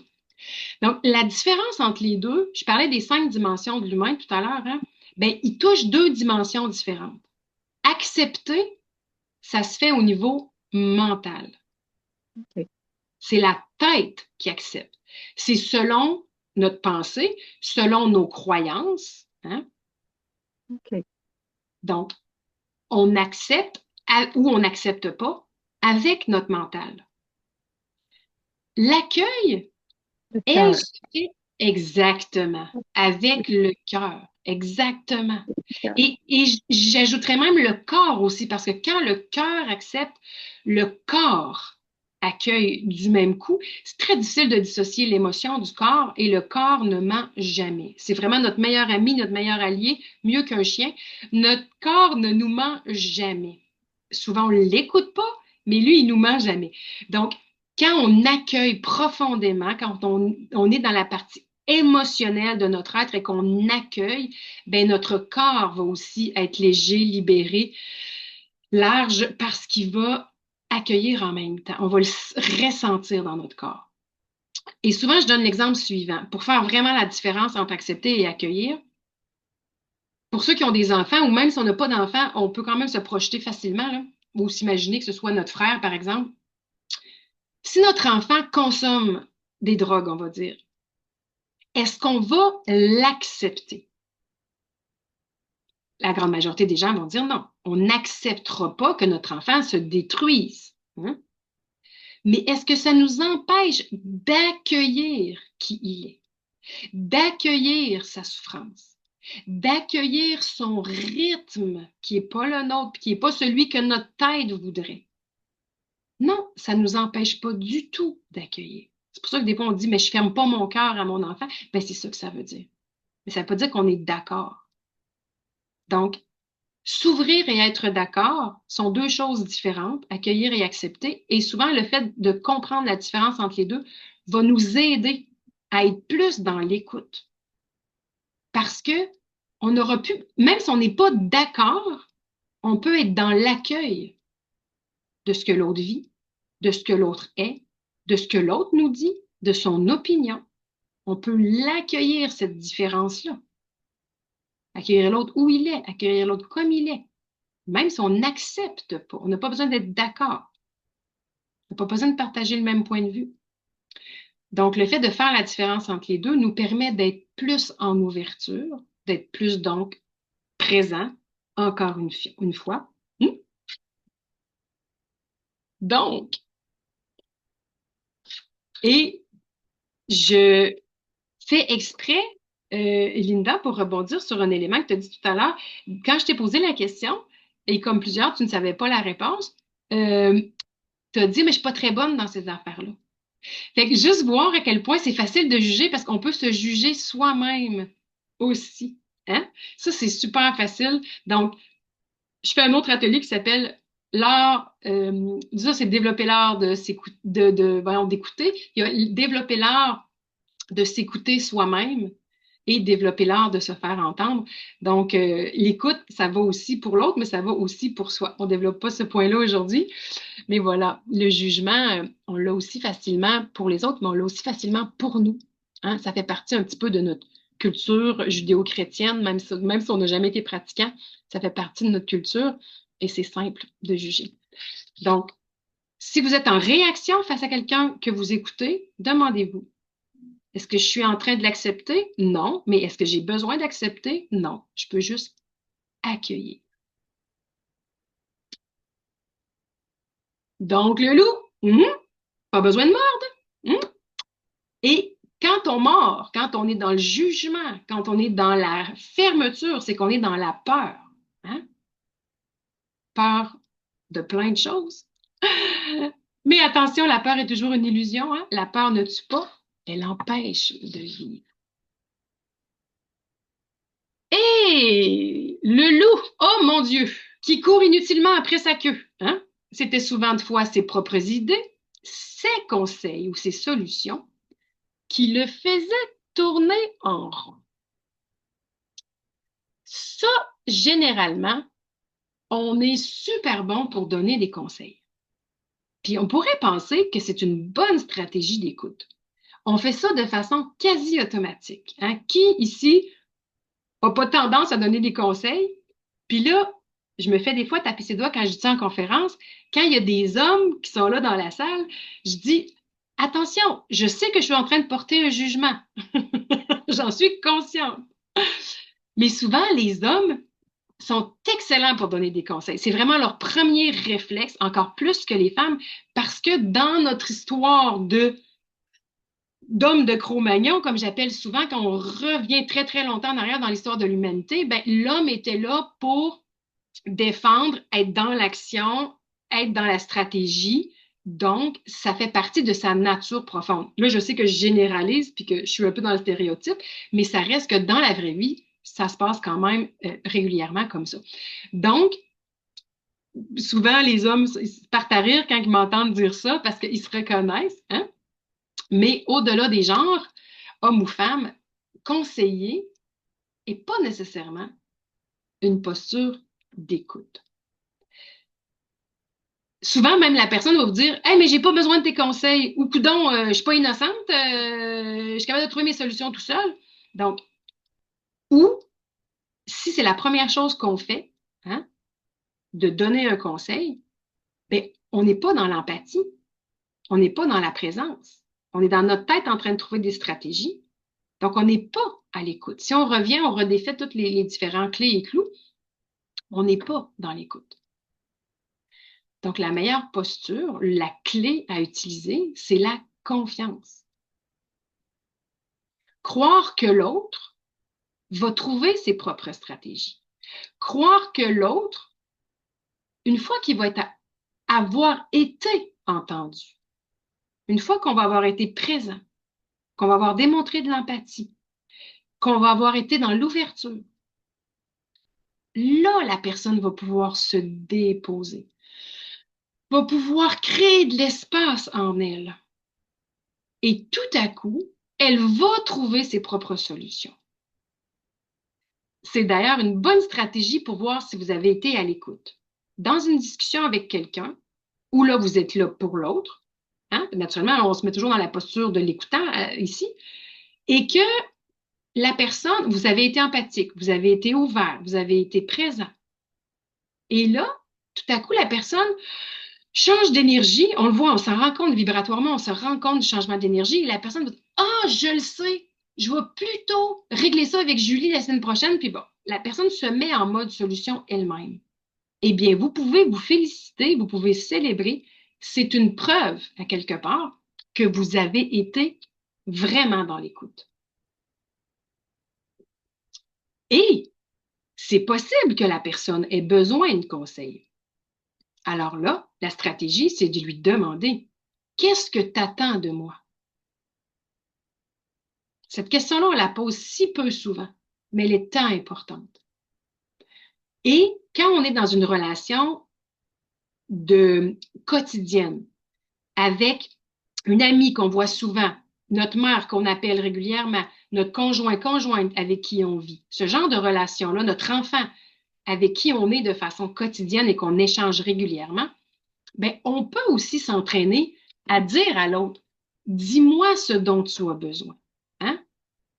Donc, la différence entre les deux, je parlais des 5 dimensions de l'humain tout à l'heure, hein? Ben, il touche 2 dimensions différentes. Accepter, ça se fait au niveau mental. OK. C'est la tête qui accepte. C'est selon notre pensée, selon nos croyances. Hein? OK. Donc, on accepte ou on n'accepte pas avec notre mental. L'accueil, Le elle, cœur. se fait exactement avec le cœur. Exactement. Et j'ajouterais même le corps aussi, parce que quand le cœur accepte, le corps accueille du même coup. C'est très difficile de dissocier l'émotion du corps et le corps ne ment jamais. C'est vraiment notre meilleur ami, notre meilleur allié, mieux qu'un chien. Notre corps ne nous ment jamais. Souvent, on ne l'écoute pas, mais lui, il nous ment jamais. Donc, quand on accueille profondément, quand on est dans la partie émotionnelle de notre être et qu'on accueille, ben notre corps va aussi être léger, libéré, large, parce qu'il va accueillir en même temps. On va le ressentir dans notre corps. Et souvent, je donne l'exemple suivant. Pour faire vraiment la différence entre accepter et accueillir, pour ceux qui ont des enfants, ou même si on n'a pas d'enfants, on peut quand même se projeter facilement, là, ou s'imaginer que ce soit notre frère, par exemple. Si notre enfant consomme des drogues, on va dire, est-ce qu'on va l'accepter? La grande majorité des gens vont dire non. On n'acceptera pas que notre enfant se détruise. Hein? Mais est-ce que ça nous empêche d'accueillir qui il est, d'accueillir sa souffrance, d'accueillir son rythme qui n'est pas le nôtre, qui n'est pas celui que notre tête voudrait? Non, ça ne nous empêche pas du tout d'accueillir. C'est pour ça que des fois on dit, mais je ne ferme pas mon cœur à mon enfant. Ben, c'est ça que ça veut dire. Mais ça ne veut pas dire qu'on est d'accord. Donc, s'ouvrir et être d'accord sont deux choses différentes, accueillir et accepter. Et souvent, le fait de comprendre la différence entre les deux va nous aider à être plus dans l'écoute. Parce que on aura pu, même si on n'est pas d'accord, on peut être dans l'accueil de ce que l'autre vit, de ce que l'autre est, de ce que l'autre nous dit, de son opinion. On peut l'accueillir, cette différence-là. Accueillir l'autre où il est, accueillir l'autre comme il est. Même si on n'accepte pas, on n'a pas besoin d'être d'accord. On n'a pas besoin de partager le même point de vue. Donc, le fait de faire la différence entre les deux nous permet d'être plus en ouverture, d'être plus donc présent, encore une fois. Donc, et je fais exprès, Linda, pour rebondir sur un élément que tu as dit tout à l'heure. Quand je t'ai posé la question, et comme plusieurs, tu ne savais pas la réponse, tu as dit, mais je ne suis pas très bonne dans ces affaires-là. Fait que juste voir à quel point c'est facile de juger parce qu'on peut se juger soi-même aussi. Hein? Ça, c'est super facile. Donc, je fais un autre atelier qui s'appelle l'art, ça, c'est développer l'art d'écouter. Il y a développer l'art de s'écouter soi-même et développer l'art de se faire entendre. Donc, l'écoute, ça va aussi pour l'autre, mais ça va aussi pour soi. On ne développe pas ce point-là aujourd'hui, mais voilà, le jugement, on l'a aussi facilement pour les autres, mais on l'a aussi facilement pour nous. Hein? Ça fait partie un petit peu de notre culture judéo-chrétienne, même si on n'a jamais été pratiquant, ça fait partie de notre culture et c'est simple de juger. Donc, si vous êtes en réaction face à quelqu'un que vous écoutez, demandez-vous, est-ce que je suis en train de l'accepter? Non. Mais est-ce que j'ai besoin d'accepter? Non. Je peux juste accueillir. Donc, le loup, pas besoin de mordre. Et quand on mord, quand on est dans le jugement, quand on est dans la fermeture, c'est qu'on est dans la peur. Hein? Peur de plein de choses. Mais attention, la peur est toujours une illusion. Hein? La peur ne tue pas, elle empêche de vivre. Et le loup, oh mon Dieu, qui court inutilement après sa queue. Hein? C'était souvent de fois ses propres idées, ses conseils ou ses solutions qui le faisaient tourner en rond. Ça, généralement, on est super bon pour donner des conseils. Puis on pourrait penser que c'est une bonne stratégie d'écoute. On fait ça de façon quasi automatique. Hein? Qui ici n'a pas tendance à donner des conseils? Puis là, je me fais des fois taper ses doigts quand je dis ça en conférence. Quand il y a des hommes qui sont là dans la salle, je dis, attention, je sais que je suis en train de porter un jugement. J'en suis consciente. Mais souvent, les hommes sont excellents pour donner des conseils. C'est vraiment leur premier réflexe, encore plus que les femmes, parce que dans notre histoire d'homme de Cro-Magnon, comme j'appelle souvent, quand on revient très, très longtemps en arrière dans l'histoire de l'humanité, ben, l'homme était là pour défendre, être dans l'action, être dans la stratégie. Donc, ça fait partie de sa nature profonde. Là, je sais que je généralise puis que je suis un peu dans le stéréotype, mais ça reste que dans la vraie vie, ça se passe quand même régulièrement comme ça. Donc, souvent, les hommes ils partent à rire quand ils m'entendent dire ça parce qu'ils se reconnaissent, hein? Mais au-delà des genres, homme ou femme, conseiller n'est pas nécessairement une posture d'écoute. Souvent, même la personne va vous dire, hey, mais j'ai pas besoin de tes conseils, ou coudon, je suis pas innocente, je suis capable de trouver mes solutions tout seul. Donc, ou si c'est la première chose qu'on fait, hein, de donner un conseil, bien, on n'est pas dans l'empathie, on n'est pas dans la présence, on est dans notre tête en train de trouver des stratégies. Donc, on n'est pas à l'écoute. Si on revient, on redéfait toutes les différents clés et clous, on n'est pas dans l'écoute. Donc, la meilleure posture, la clé à utiliser, c'est la confiance. Croire que l'autre va trouver ses propres stratégies. Croire que l'autre, une fois qu'il va avoir été entendu, une fois qu'on va avoir été présent, qu'on va avoir démontré de l'empathie, qu'on va avoir été dans l'ouverture, là, la personne va pouvoir se déposer, va pouvoir créer de l'espace en elle. Et tout à coup, elle va trouver ses propres solutions. C'est d'ailleurs une bonne stratégie pour voir si vous avez été à l'écoute. Dans une discussion avec quelqu'un, où là, vous êtes là pour l'autre, hein? Naturellement, on se met toujours dans la posture de l'écoutant ici, et que la personne, vous avez été empathique, vous avez été ouvert, vous avez été présent. Et là, tout à coup, la personne change d'énergie, on le voit, on s'en rend compte vibratoirement, on se rend compte du changement d'énergie, et la personne va dire, ah, je le sais, je vais plutôt régler ça avec Julie la semaine prochaine, puis bon, la personne se met en mode solution elle-même. Eh bien, vous pouvez vous féliciter, vous pouvez célébrer. C'est une preuve, à quelque part, que vous avez été vraiment dans l'écoute. Et c'est possible que la personne ait besoin de conseils. Alors là, la stratégie, c'est de lui demander, qu'est-ce que tu attends de moi? Cette question-là, on la pose si peu souvent, mais elle est tant importante. Et quand on est dans une relation quotidienne avec une amie qu'on voit souvent, notre mère qu'on appelle régulièrement, notre conjointe avec qui on vit, ce genre de relation-là, notre enfant avec qui on est de façon quotidienne et qu'on échange régulièrement, bien, on peut aussi s'entraîner à dire à l'autre, dis-moi ce dont tu as besoin. Hein?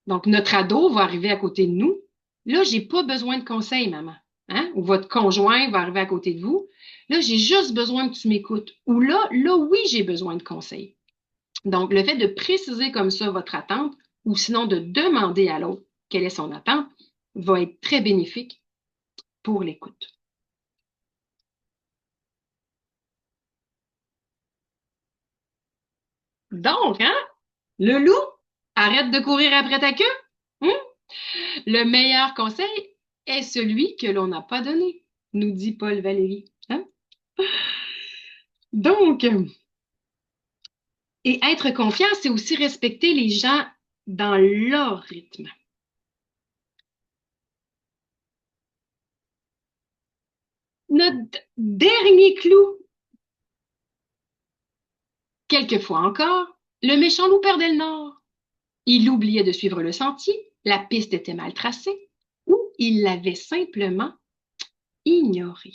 Donc, notre ado va arriver à côté de nous. Là, j'ai pas besoin de conseils, maman. Hein? Ou votre conjoint va arriver à côté de vous. Là, j'ai juste besoin que tu m'écoutes. Ou là, oui, j'ai besoin de conseils. Donc, le fait de préciser comme ça votre attente, ou sinon de demander à l'autre quelle est son attente, va être très bénéfique pour l'écoute. Donc, hein, le loup, arrête de courir après ta queue. Hein? Le meilleur conseil est celui que l'on n'a pas donné, nous dit Paul Valéry. Hein? Donc, et être confiant, c'est aussi respecter les gens dans leur rythme. Notre dernier clou, quelquefois encore, le méchant loup perdait le nord. Il oubliait de suivre le sentier, la piste était mal tracée, ou il l'avait simplement ignoré.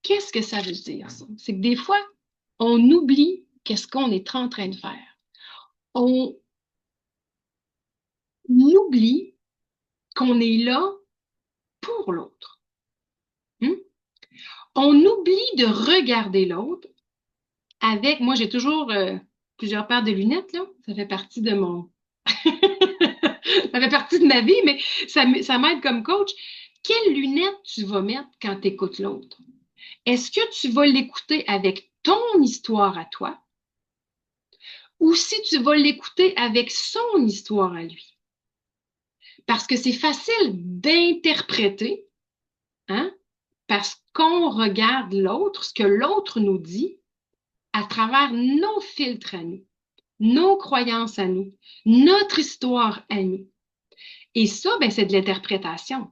Qu'est-ce que ça veut dire, ça? C'est que des fois, on oublie qu'est-ce qu'on est en train de faire. On oublie qu'on est là pour l'autre. on oublie de regarder l'autre avec, moi j'ai toujours plusieurs paires de lunettes, là, ça fait partie de mon, ça fait partie de ma vie, mais ça m'aide comme coach. Quelles lunettes tu vas mettre quand tu écoutes l'autre? Est-ce que tu vas l'écouter avec ton histoire à toi ou si tu vas l'écouter avec son histoire à lui? Parce que c'est facile d'interpréter, hein, parce qu'on regarde l'autre, ce que l'autre nous dit, à travers nos filtres à nous, nos croyances à nous, notre histoire à nous. Et ça, ben, c'est de l'interprétation.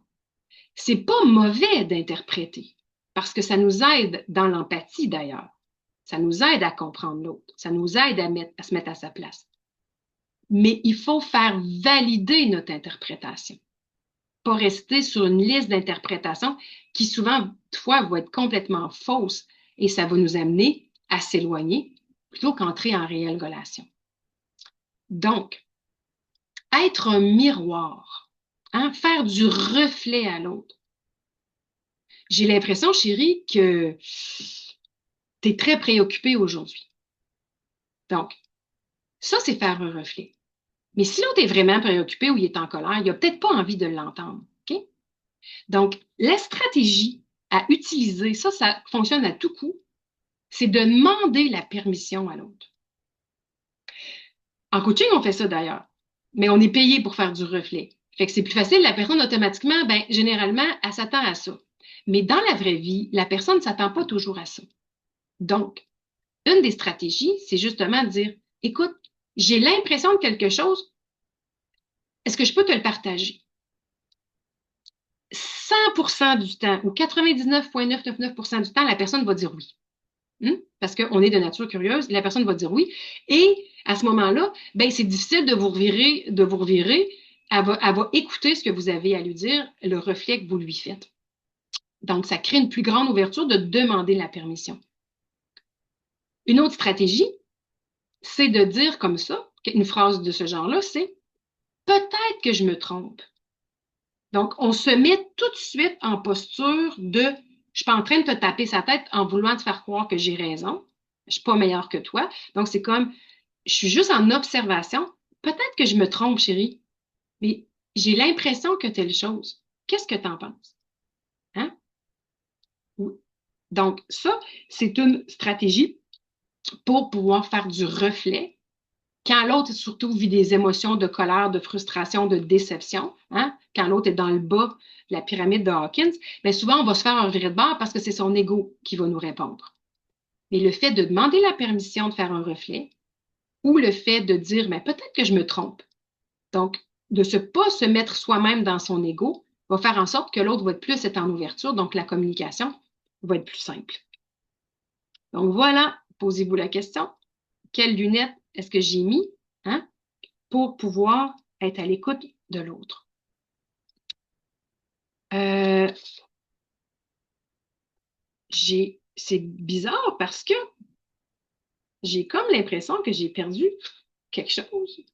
C'est pas mauvais d'interpréter, parce que ça nous aide dans l'empathie d'ailleurs. Ça nous aide à comprendre l'autre. Ça nous aide à se mettre à sa place. Mais il faut faire valider notre interprétation. Pas rester sur une liste d'interprétations qui souvent, fois, va être complètement fausse et ça va nous amener à s'éloigner plutôt qu'entrer en réelle relation. Donc, être un miroir, hein, faire du reflet à l'autre. J'ai l'impression, chérie, que tu es très préoccupée aujourd'hui. Donc, ça, c'est faire un reflet. Mais si l'autre est vraiment préoccupé ou il est en colère, il n'a peut-être pas envie de l'entendre. OK? Donc, la stratégie à utiliser, ça fonctionne à tout coup, c'est de demander la permission à l'autre. En coaching, on fait ça d'ailleurs, mais on est payé pour faire du reflet. Fait que c'est plus facile, la personne automatiquement, ben, généralement, elle s'attend à ça. Mais dans la vraie vie, la personne ne s'attend pas toujours à ça. Donc, une des stratégies, c'est justement de dire, écoute, j'ai l'impression de quelque chose, est-ce que je peux te le partager? 100% du temps, ou 99,999% du temps, la personne va dire oui. Parce qu'on est de nature curieuse, la personne va dire oui. Et à ce moment-là, ben, c'est difficile de vous revirer. Elle va écouter ce que vous avez à lui dire, le reflet que vous lui faites. Donc, ça crée une plus grande ouverture de demander la permission. Une autre stratégie, c'est de dire comme ça, une phrase de ce genre-là, c'est peut-être que je me trompe. Donc, on se met tout de suite en posture de je suis pas en train de te taper sa tête en voulant te faire croire que j'ai raison. Je suis pas meilleure que toi. Donc, c'est comme je suis juste en observation. Peut-être que je me trompe, chérie, mais j'ai l'impression que telle chose. Qu'est-ce que tu en penses? Hein? Oui. Donc, ça, c'est une stratégie pour pouvoir faire du reflet quand l'autre surtout vit des émotions de colère, de frustration, de déception, hein, quand l'autre est dans le bas de la pyramide de Hawkins, bien souvent, on va se faire un viré de bord parce que c'est son ego qui va nous répondre. Mais le fait de demander la permission de faire un reflet ou le fait de dire, mais peut-être que je me trompe. Donc, de ne pas se mettre soi-même dans son ego va faire en sorte que l'autre va être plus être en ouverture, donc la communication va être plus simple. Donc voilà, posez-vous la question. Quelles lunettes est-ce que j'ai mis, hein, pour pouvoir être à l'écoute de l'autre? C'est bizarre parce que j'ai comme l'impression que j'ai perdu quelque chose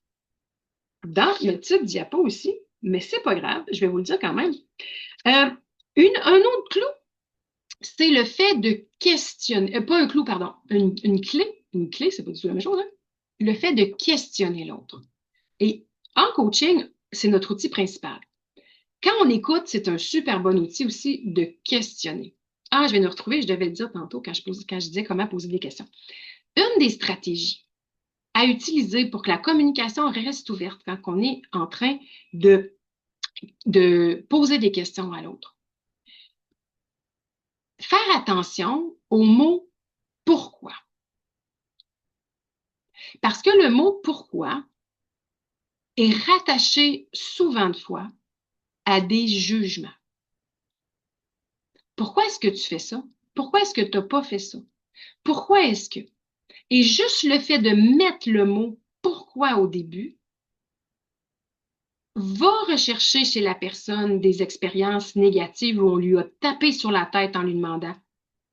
dans le titre diapo aussi, mais c'est pas grave, je vais vous le dire quand même. Un autre clou, c'est le fait de questionner, pas un clou, pardon, une clé, c'est pas du tout la même chose, hein? Le fait de questionner l'autre. Et en coaching, c'est notre outil principal. Quand on écoute, c'est un super bon outil aussi de questionner. Ah, je vais nous retrouver, je devais le dire tantôt quand je disais comment poser des questions. Une des stratégies à utiliser pour que la communication reste ouverte quand on est en train de poser des questions à l'autre. Faire attention au mot pourquoi. Parce que le mot pourquoi est rattaché souvent de fois à des jugements. Pourquoi est-ce que tu fais ça? Pourquoi est-ce que tu n'as pas fait ça? Pourquoi est-ce que? Et juste le fait de mettre le mot pourquoi au début va rechercher chez la personne des expériences négatives où on lui a tapé sur la tête en lui demandant,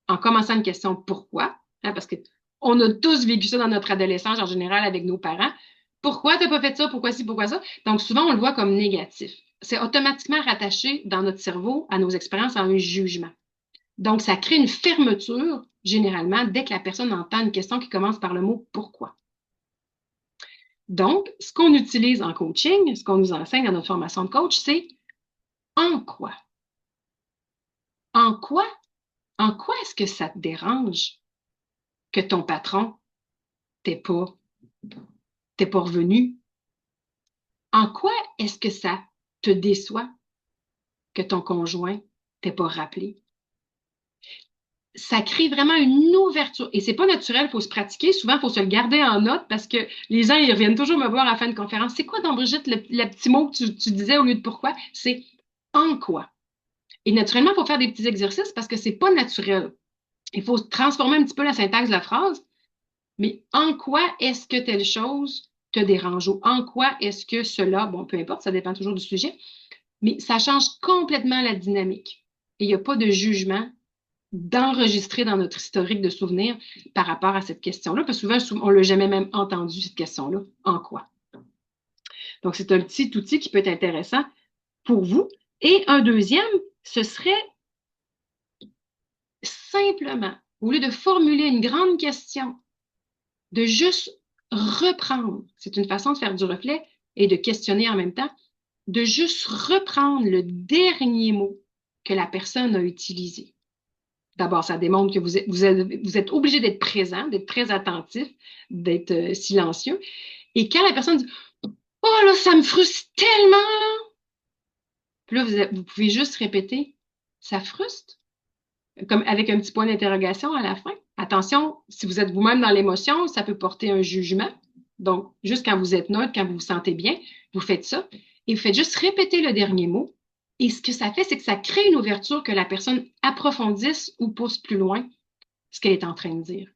en commençant une question pourquoi, hein, parce qu'on a tous vécu ça dans notre adolescence en général avec nos parents. Pourquoi tu n'as pas fait ça? Pourquoi ci? Pourquoi ça? Donc souvent, on le voit comme négatif. C'est automatiquement rattaché dans notre cerveau à nos expériences en un jugement. Donc, ça crée une fermeture, généralement, dès que la personne entend une question qui commence par le mot pourquoi. Donc, ce qu'on utilise en coaching, ce qu'on nous enseigne dans notre formation de coach, c'est en quoi? En quoi? En quoi est-ce que ça te dérange que ton patron t'ait pas revenu? En quoi est-ce que ça te déçoit que ton conjoint t'ait pas rappelé? Ça crée vraiment une ouverture. Et c'est pas naturel, il faut se pratiquer. Souvent, il faut se le garder en note parce que les gens, ils reviennent toujours me voir à la fin de conférence. C'est quoi donc, Brigitte, le petit mot que tu disais au lieu de pourquoi? C'est en quoi? Et naturellement, il faut faire des petits exercices parce que c'est pas naturel. Il faut transformer un petit peu la syntaxe de la phrase. Mais en quoi est-ce que telle chose te dérange ou en quoi est-ce que cela, bon, peu importe, ça dépend toujours du sujet, mais ça change complètement la dynamique. Et il n'y a pas de jugement d'enregistrer dans notre historique de souvenirs par rapport à cette question-là, parce que souvent, on ne l'a jamais même entendu, cette question-là. En quoi? Donc, c'est un petit outil qui peut être intéressant pour vous. Et un deuxième, ce serait simplement, au lieu de formuler une grande question, de juste reprendre, c'est une façon de faire du reflet et de questionner en même temps, de juste reprendre le dernier mot que la personne a utilisé. D'abord, ça démontre que vous êtes obligé d'être présent, d'être très attentif, d'être silencieux. Et quand la personne dit oh là, ça me frustre tellement, là. Puis là, vous pouvez juste répéter ça frustre, comme avec un petit point d'interrogation à la fin. Attention, si vous êtes vous-même dans l'émotion, ça peut porter un jugement. Donc, juste quand vous êtes neutre, quand vous vous sentez bien, vous faites ça et vous faites juste répéter le dernier mot. Et ce que ça fait, c'est que ça crée une ouverture que la personne approfondisse ou pousse plus loin ce qu'elle est en train de dire.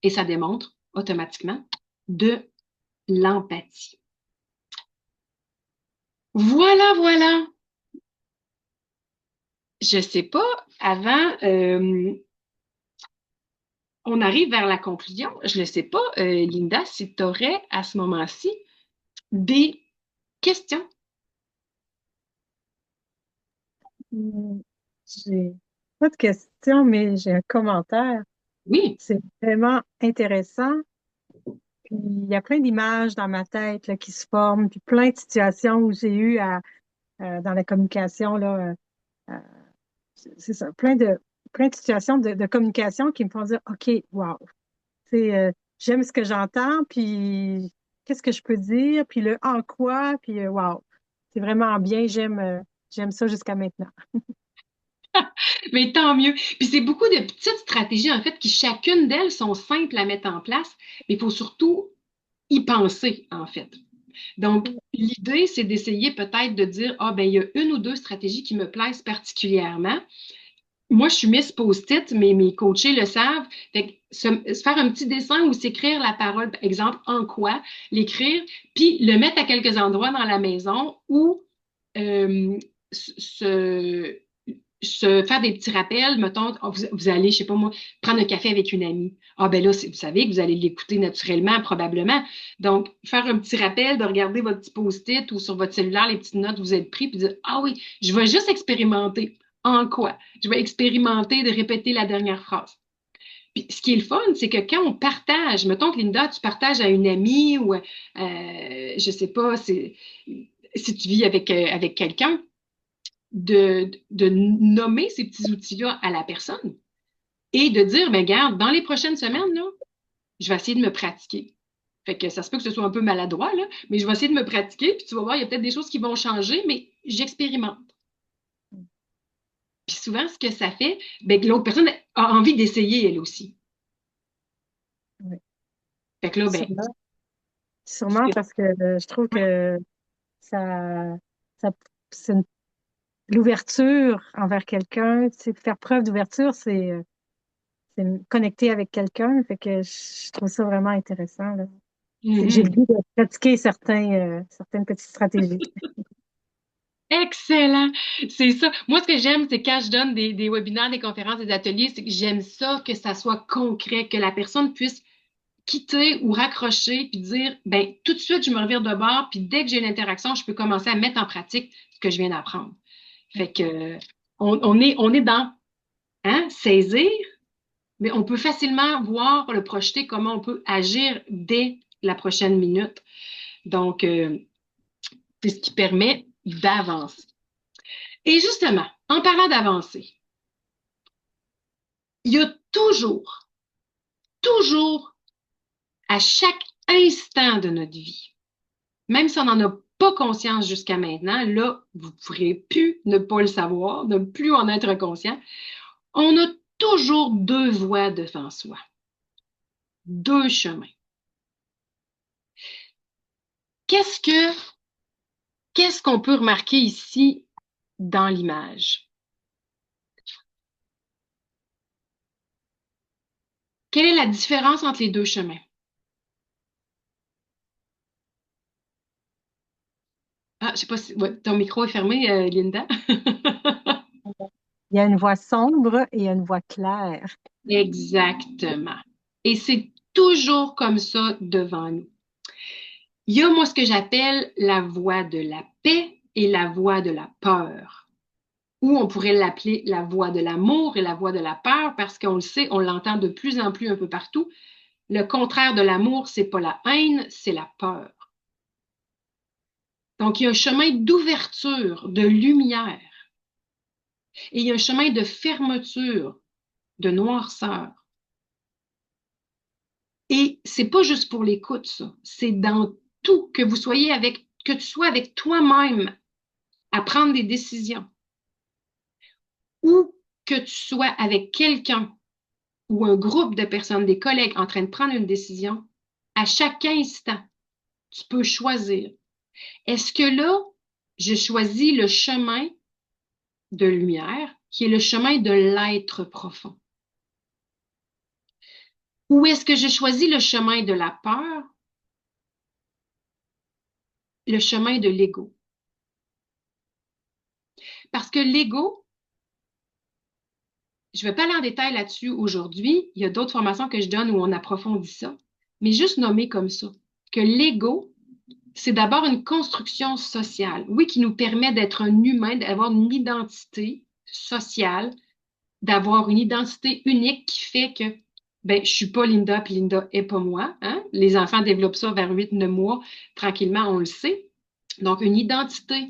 Et ça démontre automatiquement de l'empathie. Voilà, voilà. Je sais pas, avant, on arrive vers la conclusion. Je ne sais pas, Linda, si tu aurais à ce moment-ci des questions. J'ai pas de question, mais j'ai un commentaire. Oui. C'est vraiment intéressant. Puis il y a plein d'images dans ma tête là, qui se forment, puis plein de situations où j'ai eu dans la communication, là, euh, c'est ça, plein de situations de communication qui me font dire, OK, wow, j'aime ce que j'entends, puis qu'est-ce que je peux dire, puis le en quoi, puis wow, c'est vraiment bien, j'aime ça jusqu'à maintenant. Mais tant mieux. Puis c'est beaucoup de petites stratégies, en fait, qui chacune d'elles sont simples à mettre en place, mais il faut surtout y penser, en fait. Donc, l'idée, c'est d'essayer peut-être de dire, ah, ben, il y a une ou deux stratégies qui me plaisent particulièrement. Moi, je suis Miss Post-it, mais mes coachés le savent. Fait que se faire un petit dessin ou s'écrire la parole, par exemple, en quoi, l'écrire, puis le mettre à quelques endroits dans la maison ou euh, se, se faire des petits rappels, mettons, vous allez, je sais pas moi, prendre un café avec une amie. Ah ben là, vous savez que vous allez l'écouter naturellement, probablement. Donc, faire un petit rappel de regarder votre petit post-it ou sur votre cellulaire, les petites notes que vous êtes pris, puis dire, ah oui, je vais juste expérimenter. En quoi? Je vais expérimenter de répéter la dernière phrase. Puis, ce qui est le fun, c'est que quand on partage, mettons que Linda, tu partages à une amie ou, je sais pas, si tu vis avec quelqu'un, de nommer ces petits outils-là à la personne et de dire, ben regarde, dans les prochaines semaines, là, je vais essayer de me pratiquer. Fait que ça se peut que ce soit un peu maladroit, là, mais je vais essayer de me pratiquer, puis tu vas voir, il y a peut-être des choses qui vont changer, mais j'expérimente. Puis souvent, ce que ça fait, ben, que l'autre personne a envie d'essayer elle aussi. Oui. Fait que là, ben, Sûrement parce que je trouve que ça, ça c'est l'ouverture envers quelqu'un, faire preuve d'ouverture, c'est me connecter avec quelqu'un. Fait que je trouve ça vraiment intéressant, là. J'ai le goût de pratiquer certaines petites stratégies. Excellent! C'est ça. Moi, ce que j'aime, c'est quand je donne des webinaires, des conférences, des ateliers, c'est que j'aime ça, que ça soit concret, que la personne puisse quitter ou raccrocher puis dire, ben, tout de suite, je me revire de bord, puis dès que j'ai l'interaction, je peux commencer à mettre en pratique ce que je viens d'apprendre. Fait que, on est dans saisir, mais on peut facilement voir, le projeter, comment on peut agir dès la prochaine minute. Donc, c'est ce qui permet d'avancer. Et justement, en parlant d'avancer, il y a toujours, à chaque instant de notre vie, même si on n'en a pas conscience jusqu'à maintenant, là, vous ne pourrez plus ne pas le savoir, ne plus en être conscient, on a toujours deux voies devant soi, deux chemins. Qu'est-ce qu'on peut remarquer ici dans l'image? Quelle est la différence entre les deux chemins? Ah, je sais pas si ton micro est fermé, Linda. Il y a une voie sombre et il y a une voie claire. Exactement. Et c'est toujours comme ça devant nous. Il y a, moi, ce que j'appelle la voie de la paix et la voie de la peur. Ou on pourrait l'appeler la voie de l'amour et la voie de la peur, parce qu'on le sait, on l'entend de plus en plus un peu partout. Le contraire de l'amour, c'est pas la haine, c'est la peur. Donc, il y a un chemin d'ouverture, de lumière. Et il y a un chemin de fermeture, de noirceur. Et c'est pas juste pour l'écoute, ça. C'est dans tout, que tu sois avec toi-même à prendre des décisions, ou que tu sois avec quelqu'un ou un groupe de personnes, des collègues en train de prendre une décision, à chaque instant, tu peux choisir. Est-ce que là, je choisis le chemin de lumière, qui est le chemin de l'être profond? Ou est-ce que je choisis le chemin de la peur, le chemin de l'ego? Parce que l'ego, je ne vais pas aller en détail là-dessus aujourd'hui. Il y a d'autres formations que je donne où on approfondit ça. Mais juste nommer comme ça, que l'ego, c'est d'abord une construction sociale. Oui, qui nous permet d'être un humain, d'avoir une identité sociale, d'avoir une identité unique qui fait que je ne suis pas Linda, puis Linda n'est pas moi. Hein? Les enfants développent ça vers 8-9 mois. Tranquillement, on le sait. Donc, une identité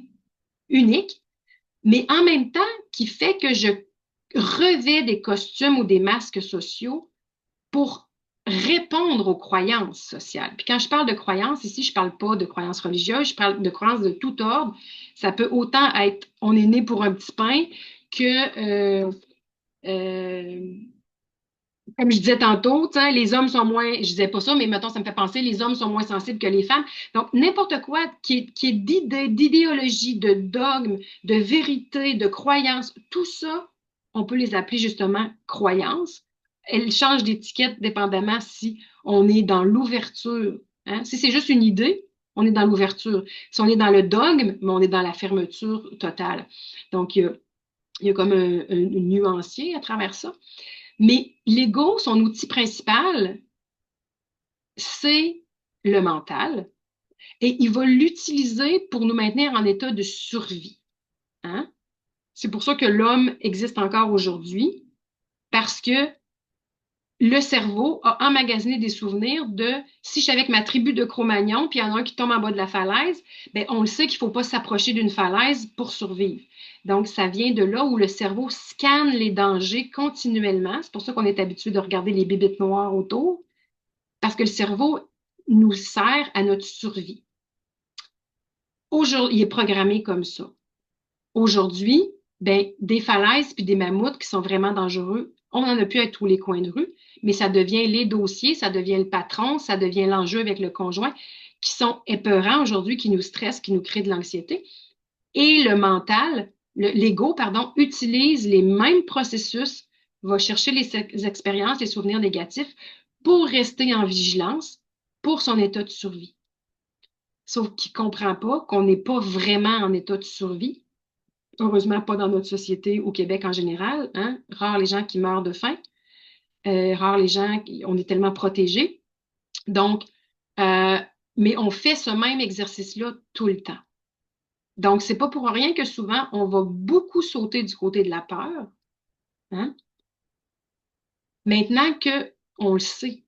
unique, mais en même temps, qui fait que je revêt des costumes ou des masques sociaux pour répondre aux croyances sociales. Puis quand je parle de croyances, ici, je ne parle pas de croyances religieuses, je parle de croyances de tout ordre. Ça peut autant être on est né pour un petit pain que, comme je disais tantôt, les hommes sont moins, je disais pas ça, mais mettons, ça me fait penser, les hommes sont moins sensibles que les femmes. Donc, n'importe quoi qui est d'idéologie, de dogme, de vérité, de croyance, tout ça, on peut les appeler justement croyances. Elles changent d'étiquette dépendamment si on est dans l'ouverture. Hein? Si c'est juste une idée, on est dans l'ouverture. Si on est dans le dogme, mais on est dans la fermeture totale. Donc, il y a comme un nuancier à travers ça. Mais l'ego, son outil principal, c'est le mental et il va l'utiliser pour nous maintenir en état de survie. Hein? C'est pour ça que l'homme existe encore aujourd'hui, parce que le cerveau a emmagasiné des souvenirs de si je suis avec ma tribu de Cro-Magnon, puis il y en a un qui tombe en bas de la falaise, ben on le sait qu'il ne faut pas s'approcher d'une falaise pour survivre. Donc, ça vient de là où le cerveau scanne les dangers continuellement. C'est pour ça qu'on est habitué de regarder les bébites noires autour, parce que le cerveau nous sert à notre survie. Aujourd'hui, il est programmé comme ça. Aujourd'hui, ben, des falaises puis des mammouths qui sont vraiment dangereux, on n'en a plus à tous les coins de rue, mais ça devient les dossiers, ça devient le patron, ça devient l'enjeu avec le conjoint, qui sont épeurants aujourd'hui, qui nous stressent, qui nous créent de l'anxiété. Et le mental, l'ego, pardon, utilise les mêmes processus, va chercher les expériences, les souvenirs négatifs pour rester en vigilance pour son état de survie. Sauf qu'il ne comprend pas qu'on n'est pas vraiment en état de survie. Heureusement, pas dans notre société, au Québec en général. Hein? Rares les gens qui meurent de faim. Rares les gens, on est tellement protégés. Donc, mais on fait ce même exercice-là tout le temps. Donc, c'est pas pour rien que souvent, on va beaucoup sauter du côté de la peur. Hein? Maintenant qu'on le sait,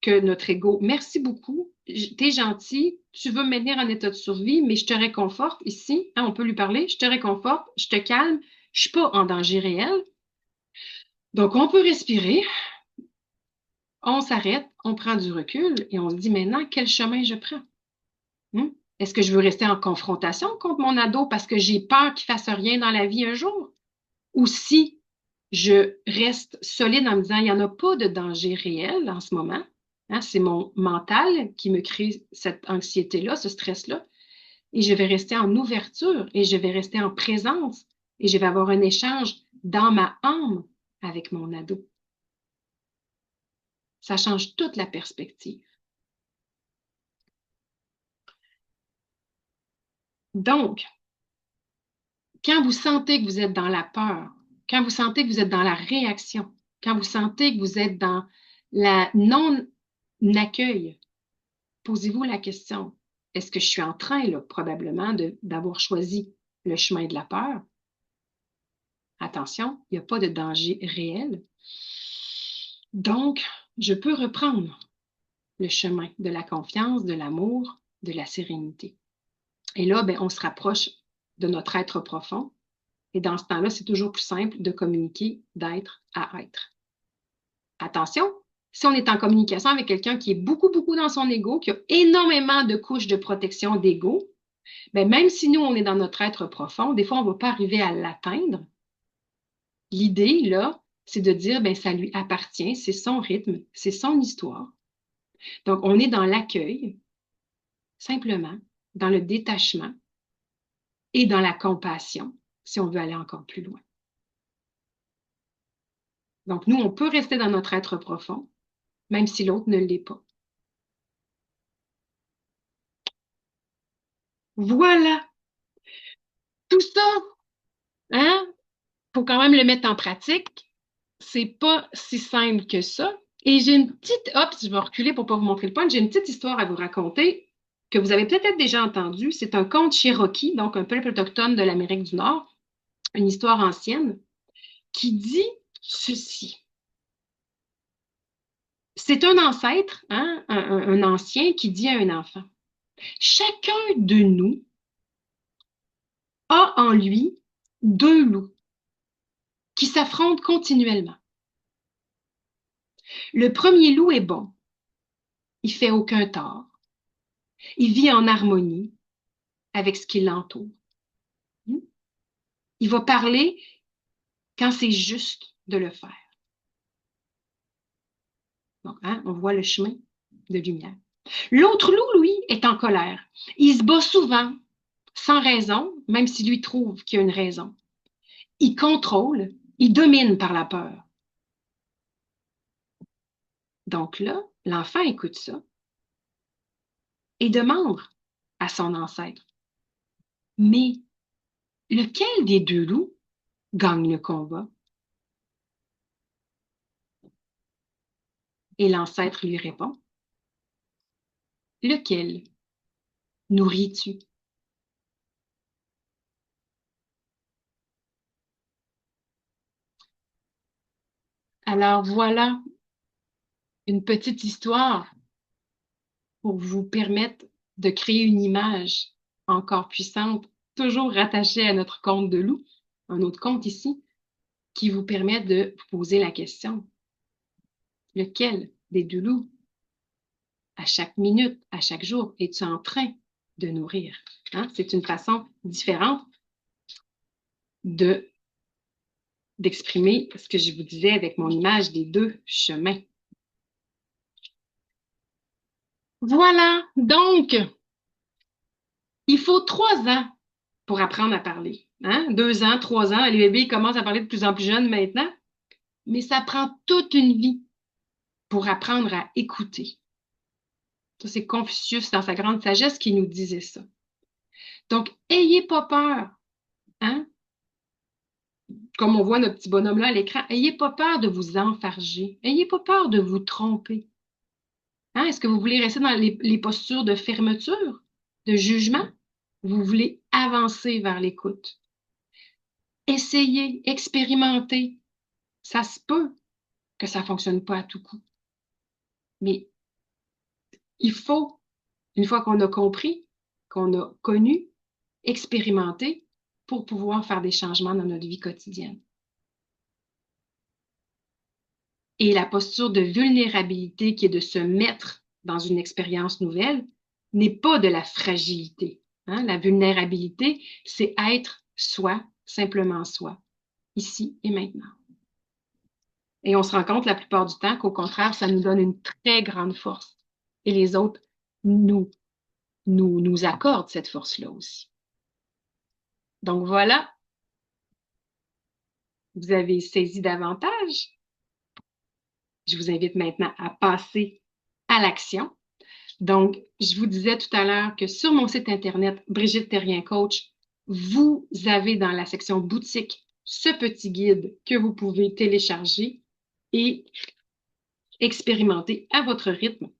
que notre ego, merci beaucoup, t'es gentil, tu veux me maintenir en état de survie, mais je te réconforte ici, hein, on peut lui parler, je te réconforte, je te calme, je suis pas en danger réel. Donc, on peut respirer, on s'arrête, on prend du recul et on se dit maintenant, quel chemin je prends? Est-ce que je veux rester en confrontation contre mon ado parce que j'ai peur qu'il fasse rien dans la vie un jour? Ou si je reste solide en me disant, il n'y en a pas de danger réel en ce moment, hein, c'est mon mental qui me crée cette anxiété-là, ce stress-là, et je vais rester en ouverture et je vais rester en présence et je vais avoir un échange dans ma âme avec mon ado. Ça change toute la perspective. Donc, quand vous sentez que vous êtes dans la peur, quand vous sentez que vous êtes dans la réaction, quand vous sentez que vous êtes dans la non-accueil, posez-vous la question, est-ce que je suis en train, là, probablement, d'avoir choisi le chemin de la peur? Attention, il n'y a pas de danger réel. Donc, je peux reprendre le chemin de la confiance, de l'amour, de la sérénité. Et là, ben, on se rapproche de notre être profond. Et dans ce temps-là, c'est toujours plus simple de communiquer d'être à être. Attention, si on est en communication avec quelqu'un qui est beaucoup, beaucoup dans son ego, qui a énormément de couches de protection d'ego, ben même si nous, on est dans notre être profond, des fois, on ne va pas arriver à l'atteindre. L'idée, là, c'est de dire, ben ça lui appartient, c'est son rythme, c'est son histoire. Donc, on est dans l'accueil, simplement, dans le détachement et dans la compassion, si on veut aller encore plus loin. Donc, nous, on peut rester dans notre être profond, même si l'autre ne l'est pas. Voilà! Tout ça, hein, faut quand même le mettre en pratique. C'est pas si simple que ça. Et j'ai une petite, hop, je vais reculer pour pas vous montrer le point. J'ai une petite histoire à vous raconter que vous avez peut-être déjà entendue. C'est un conte Cherokee, donc un peuple autochtone de l'Amérique du Nord, une histoire ancienne, qui dit ceci. C'est un ancêtre, hein, un ancien qui dit à un enfant, chacun de nous a en lui deux loups qui s'affrontent continuellement. Le premier loup est bon. Il fait aucun tort. Il vit en harmonie avec ce qui l'entoure. Il va parler quand c'est juste de le faire. Donc, hein, on voit le chemin de lumière. L'autre loup, lui, est en colère. Il se bat souvent, sans raison, même si lui trouve qu'il y a une raison. Il contrôle, il domine par la peur. Donc là, l'enfant écoute ça et demande à son ancêtre, mais lequel des deux loups gagne le combat? Et l'ancêtre lui répond, lequel nourris-tu? Alors voilà une petite histoire pour vous permettre de créer une image encore puissante, toujours rattachée à notre conte de loup, un autre conte ici, qui vous permet de vous poser la question, lequel des deux loups, à chaque minute, à chaque jour, es-tu en train de nourrir? Hein? C'est une façon différente d'exprimer ce que je vous disais avec mon image des deux chemins. Voilà, donc, il faut 3 ans pour apprendre à parler. Hein? 2 ans, 3 ans, les bébés commencent à parler de plus en plus jeunes maintenant, mais ça prend toute une vie pour apprendre à écouter. Ça, c'est Confucius dans sa grande sagesse qui nous disait ça. Donc, ayez pas peur, hein? Comme on voit notre petit bonhomme-là à l'écran, ayez pas peur de vous enfarger, ayez pas peur de vous tromper. Hein? Est-ce que vous voulez rester dans les postures de fermeture, de jugement? Vous voulez avancer vers l'écoute. Essayez, expérimentez. Ça se peut que ça ne fonctionne pas à tout coup. Mais il faut, une fois qu'on a compris, qu'on a connu, expérimenté, pour pouvoir faire des changements dans notre vie quotidienne. Et la posture de vulnérabilité qui est de se mettre dans une expérience nouvelle n'est pas de la fragilité. Hein? La vulnérabilité, c'est être soi, simplement soi, ici et maintenant. Et on se rend compte la plupart du temps qu'au contraire, ça nous donne une très grande force. Et les autres nous accordent cette force-là aussi. Donc voilà, vous avez saisi davantage. Je vous invite maintenant à passer à l'action. Donc, je vous disais tout à l'heure que sur mon site Internet, Brigitte Terrien Coach, vous avez dans la section boutique ce petit guide que vous pouvez télécharger et expérimenter à votre rythme.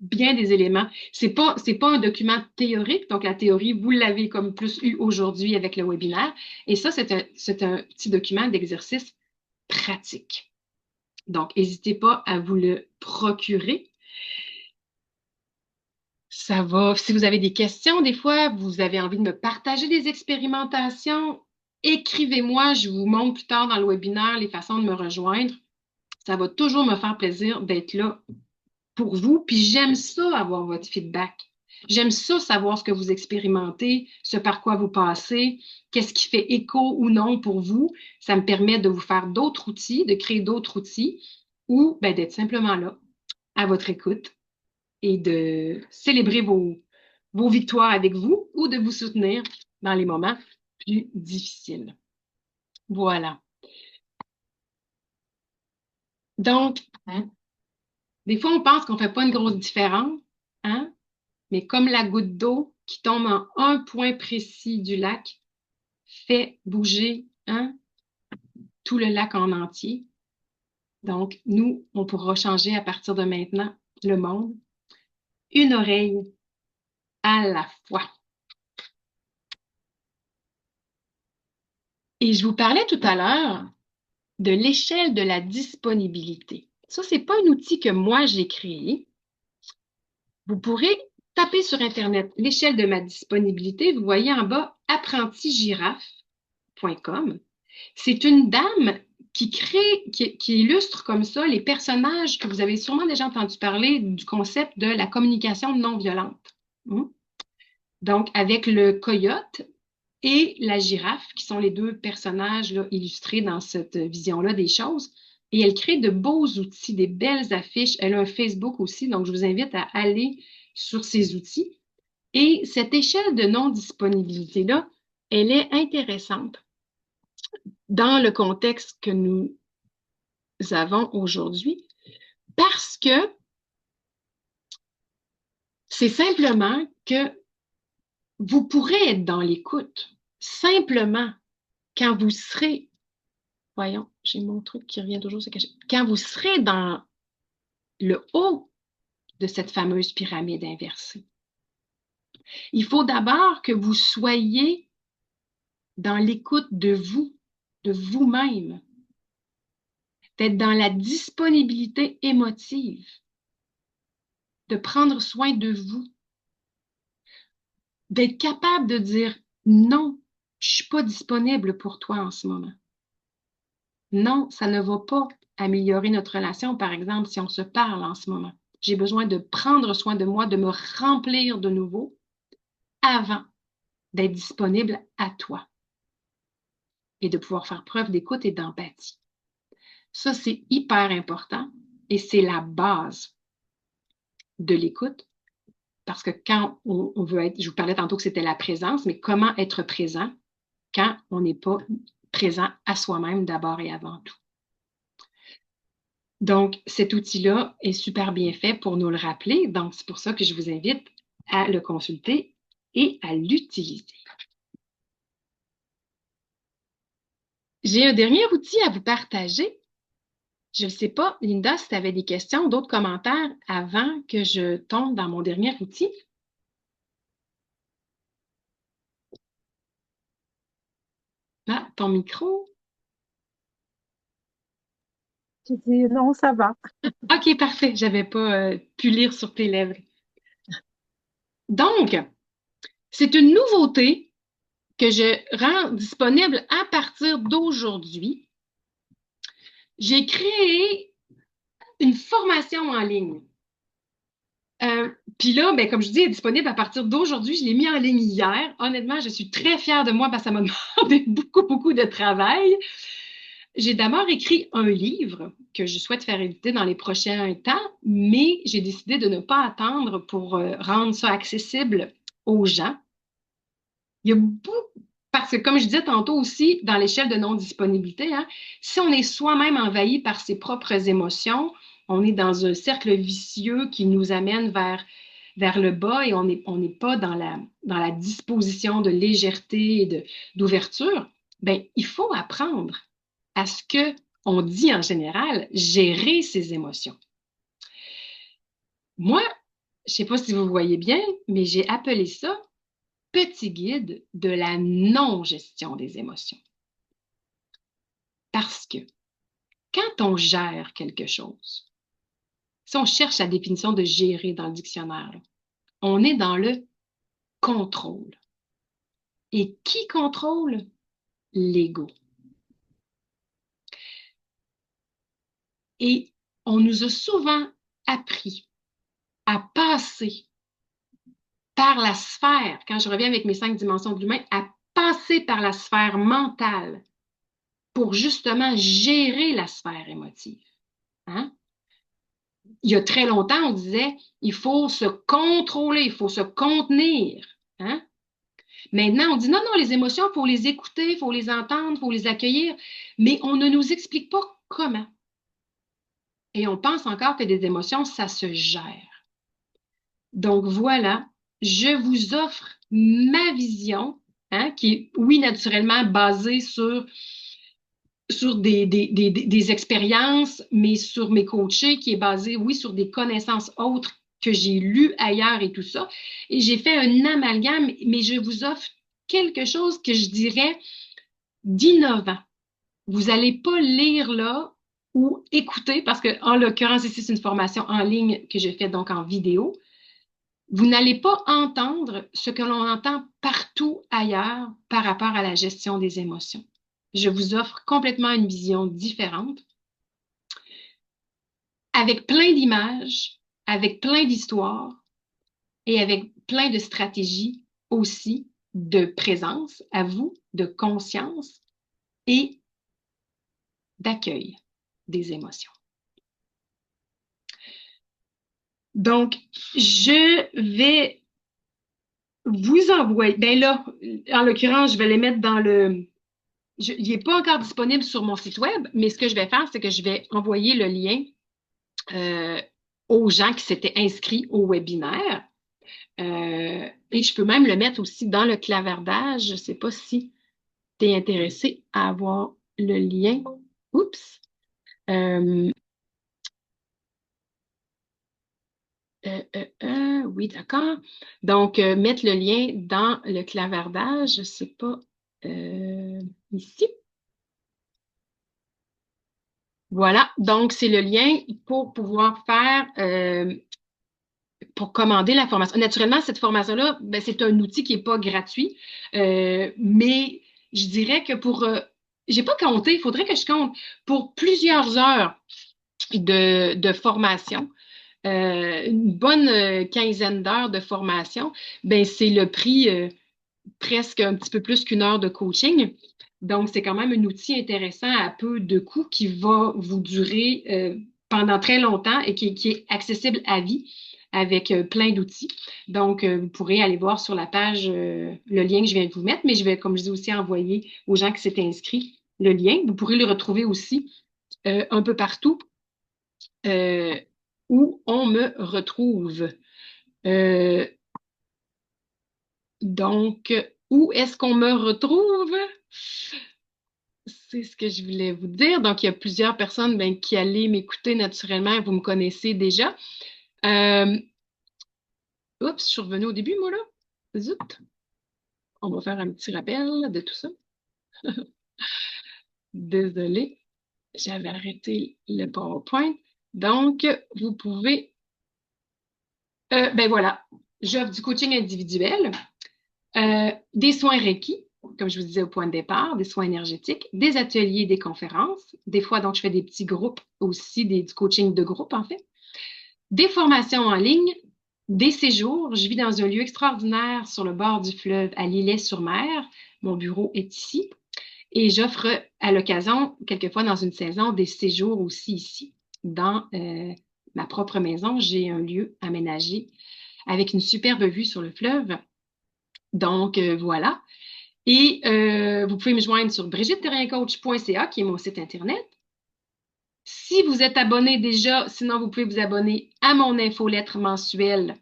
Bien des éléments. C'est pas un document théorique, donc la théorie, vous l'avez comme plus eu aujourd'hui avec le webinaire. Et ça, c'est un petit document d'exercice pratique. Donc, n'hésitez pas à vous le procurer. Ça va. Si vous avez des questions, des fois, vous avez envie de me partager des expérimentations, écrivez-moi. Je vous montre plus tard dans le webinaire les façons de me rejoindre. Ça va toujours me faire plaisir d'être là pour vous. Puis j'aime ça, avoir votre feedback. J'aime ça, savoir ce que vous expérimentez, ce par quoi vous passez, qu'est-ce qui fait écho ou non pour vous. Ça me permet de vous faire d'autres outils, de créer d'autres outils ou d'être simplement là, à votre écoute et de célébrer vos victoires avec vous ou de vous soutenir dans les moments plus difficiles. Voilà. Donc, des fois, on pense qu'on ne fait pas une grosse différence, hein? Mais comme la goutte d'eau qui tombe en un point précis du lac fait bouger tout le lac en entier. Donc, nous, on pourra changer à partir de maintenant le monde, une oreille à la fois. Et je vous parlais tout à l'heure de l'échelle de la disponibilité. Ça, ce n'est pas un outil que moi j'ai créé. Vous pourrez taper sur Internet l'échelle de ma disponibilité. Vous voyez en bas apprentigirafe.com. C'est une dame qui illustre comme ça les personnages que vous avez sûrement déjà entendu parler du concept de la communication non violente. Donc, avec le coyote et la girafe, qui sont les deux personnages là, illustrés dans cette vision-là des choses. Et elle crée de beaux outils, des belles affiches. Elle a un Facebook aussi, donc je vous invite à aller sur ces outils. Et cette échelle de non-disponibilité-là, elle est intéressante dans le contexte que nous avons aujourd'hui parce que c'est simplement que vous pourrez être dans l'écoute simplement quand vous serez, voyons, j'ai mon truc qui revient toujours se cacher, quand vous serez dans le haut de cette fameuse pyramide inversée. Il faut d'abord que vous soyez dans l'écoute de vous-même, d'être dans la disponibilité émotive, de prendre soin de vous, d'être capable de dire non, je ne suis pas disponible pour toi en ce moment. Non, ça ne va pas améliorer notre relation, par exemple, si on se parle en ce moment. J'ai besoin de prendre soin de moi, de me remplir de nouveau avant d'être disponible à toi et de pouvoir faire preuve d'écoute et d'empathie. Ça, c'est hyper important et c'est la base de l'écoute parce que quand on veut être, je vous parlais tantôt que c'était la présence, mais comment être présent quand on n'est pas présent à soi-même d'abord et avant tout. Donc, cet outil-là est super bien fait pour nous le rappeler. Donc, c'est pour ça que je vous invite à le consulter et à l'utiliser. J'ai un dernier outil à vous partager. Je ne sais pas, Linda, si tu avais des questions, d'autres commentaires avant que je tombe dans mon dernier outil. Ah, ton micro. J'ai dit non, ça va. OK, parfait. J'avais pas pu lire sur tes lèvres. Donc, c'est une nouveauté que je rends disponible à partir d'aujourd'hui. J'ai créé une formation en ligne. Puis là, ben, comme je dis, elle est disponible à partir d'aujourd'hui. Je l'ai mis en ligne hier. Honnêtement, je suis très fière de moi parce que ça m'a demandé beaucoup, beaucoup de travail. J'ai d'abord écrit un livre que je souhaite faire éditer dans les prochains temps, mais j'ai décidé de ne pas attendre pour rendre ça accessible aux gens. Il y a beaucoup, parce que comme je disais tantôt aussi, dans l'échelle de non-disponibilité, hein, si on est soi-même envahi par ses propres émotions, on est dans un cercle vicieux qui nous amène vers le bas et on n'est pas dans la disposition de légèreté et d'ouverture. Ben, il faut apprendre à ce que on dit en général, gérer ses émotions. Moi, je ne sais pas si vous voyez bien, mais j'ai appelé ça petit guide de la non-gestion des émotions. Parce que quand on gère quelque chose, si on cherche la définition de gérer dans le dictionnaire, là, on est dans le contrôle. Et qui contrôle? L'ego. Et on nous a souvent appris à passer par la sphère, quand je reviens avec mes 5 dimensions de l'humain, à passer par la sphère mentale pour justement gérer la sphère émotive. Hein? Il y a très longtemps, on disait, il faut se contrôler, il faut se contenir. Hein? Maintenant, on dit, non, non, les émotions, il faut les écouter, il faut les entendre, il faut les accueillir, mais on ne nous explique pas comment. Et on pense encore que des émotions, ça se gère. Donc voilà, je vous offre ma vision, hein, qui est, oui, naturellement basée sur des expériences, mais sur mes coachés, qui est basée, oui, sur des connaissances autres que j'ai lues ailleurs et tout ça. Et j'ai fait un amalgame, mais je vous offre quelque chose que je dirais d'innovant. Vous n'allez pas lire là ou écouter, parce que en l'occurrence, ici, c'est une formation en ligne que je fais donc en vidéo. Vous n'allez pas entendre ce que l'on entend partout ailleurs par rapport à la gestion des émotions. Je vous offre complètement une vision différente, avec plein d'images, avec plein d'histoires et avec plein de stratégies aussi de présence à vous, de conscience et d'accueil des émotions. Donc, je vais vous envoyer, ben là, en l'occurrence, je vais les mettre dans le... il n'est pas encore disponible sur mon site web, mais ce que je vais faire, c'est que je vais envoyer le lien aux gens qui s'étaient inscrits au webinaire. Et je peux même le mettre aussi dans le clavardage. Je ne sais pas si tu es intéressé à avoir le lien. Oups. Oui, d'accord. Donc, mettre le lien dans le clavardage, je ne sais pas, ici. Voilà, donc c'est le lien pour pouvoir faire, pour commander la formation. Naturellement, cette formation-là, ben, c'est un outil qui n'est pas gratuit, mais je dirais que j'ai pas compté, il faudrait que je compte, pour plusieurs heures de formation, une bonne quinzaine d'heures de formation, ben, c'est le prix presque un petit peu plus qu'une heure de coaching. Donc, c'est quand même un outil intéressant à peu de coûts qui va vous durer pendant très longtemps et qui est accessible à vie avec plein d'outils. Donc, vous pourrez aller voir sur la page le lien que je viens de vous mettre, mais je vais, comme je dis aussi, envoyer aux gens qui s'étaient inscrits le lien. Vous pourrez le retrouver aussi un peu partout où on me retrouve. Donc, où est-ce qu'on me retrouve? C'est ce que je voulais vous dire. Donc, il y a plusieurs personnes ben, qui allaient m'écouter naturellement. Vous me connaissez déjà. Oups, je suis revenue au début, moi, là. Zut. On va faire un petit rappel de tout ça. Désolée. j'avais arrêté le PowerPoint. Donc, vous pouvez... ben voilà, j'offre du coaching individuel, des soins Reiki, comme je vous disais au point de départ, des soins énergétiques, des ateliers, des conférences. Des fois, donc, je fais des petits groupes aussi, du coaching de groupe, en fait. Des formations en ligne, des séjours. Je vis dans un lieu extraordinaire sur le bord du fleuve à Lillet-sur-Mer. Mon bureau est ici. Et j'offre à l'occasion, quelquefois dans une saison, des séjours aussi ici. Dans ma propre maison, j'ai un lieu aménagé avec une superbe vue sur le fleuve. Donc, voilà. Et vous pouvez me joindre sur brigitteterriencoach.ca, qui est mon site Internet. Si vous êtes abonné déjà, sinon vous pouvez vous abonner à mon infolettre mensuelle.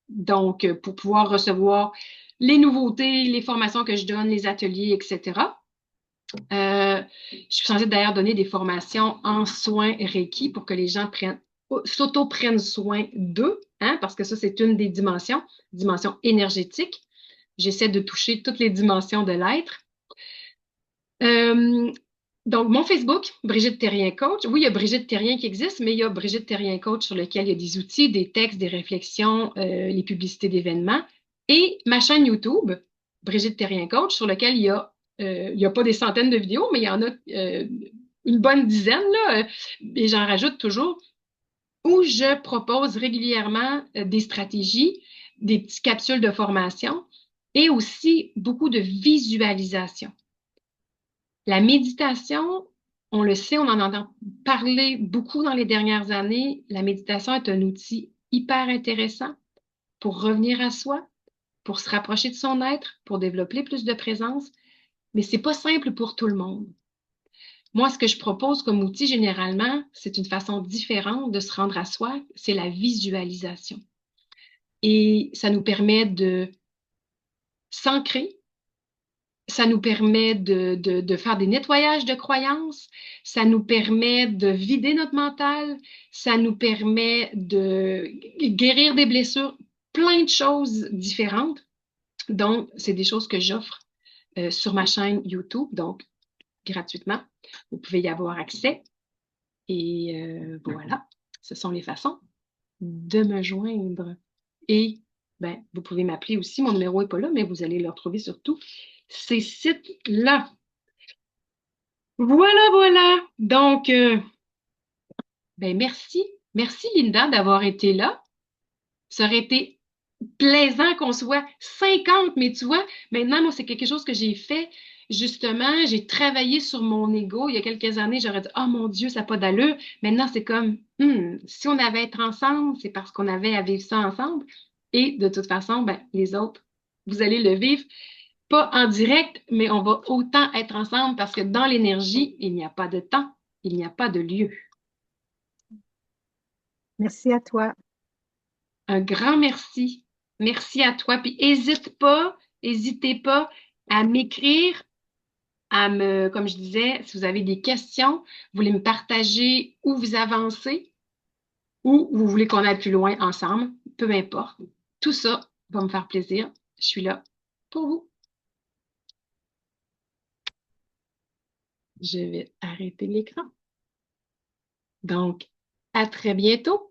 Donc, pour pouvoir recevoir les nouveautés, les formations que je donne, les ateliers, etc. Je suis censée d'ailleurs donner des formations en soins Reiki pour que les gens s'auto-prennent soin d'eux, parce que ça, c'est une des dimension énergétique. J'essaie de toucher toutes les dimensions de l'être. Donc, mon Facebook, Brigitte Terrien Coach. Oui, il y a Brigitte Terrien qui existe, mais il y a Brigitte Terrien Coach sur lequel il y a des outils, des textes, des réflexions, les publicités d'événements. Et ma chaîne YouTube, Brigitte Terrien Coach, sur lequel il y a pas des centaines de vidéos, mais il y en a une bonne dizaine, là, et j'en rajoute toujours, où je propose régulièrement des stratégies, des petites capsules de formation et aussi beaucoup de visualisation. La méditation, on le sait, on en entend parler beaucoup dans les dernières années. La méditation est un outil hyper intéressant pour revenir à soi, pour se rapprocher de son être, pour développer plus de présence, mais c'est pas simple pour tout le monde. Moi, ce que je propose comme outil généralement, c'est une façon différente de se rendre à soi, c'est la visualisation. Et ça nous permet de s'ancrer. Ça nous permet de faire des nettoyages de croyances, ça nous permet de vider notre mental, ça nous permet de guérir des blessures, plein de choses différentes. Donc, c'est des choses que j'offre sur ma chaîne YouTube, donc gratuitement. Vous pouvez y avoir accès. Et voilà, ce sont les façons de me joindre. Et ben, vous pouvez m'appeler aussi, mon numéro n'est pas là, mais vous allez le retrouver sur tous ces sites-là. Voilà, voilà. Donc, ben merci. Merci, Linda, d'avoir été là. Ça aurait été plaisant qu'on soit 50, mais tu vois, maintenant, moi, c'est quelque chose que j'ai fait. Justement, j'ai travaillé sur mon ego. Il y a quelques années, j'aurais dit, oh mon Dieu, ça n'a pas d'allure. Maintenant, c'est comme, si on avait à être ensemble, c'est parce qu'on avait à vivre ça ensemble. Et de toute façon, ben, les autres, vous allez le vivre. Pas en direct, mais on va autant être ensemble parce que dans l'énergie, il n'y a pas de temps, il n'y a pas de lieu. Merci à toi. Un grand merci. Merci à toi. Puis n'hésitez pas à m'écrire, comme je disais, si vous avez des questions, vous voulez me partager où vous avancez ou vous voulez qu'on aille plus loin ensemble, peu importe. Tout ça va me faire plaisir. Je suis là pour vous. Je vais arrêter l'écran. Donc, à très bientôt.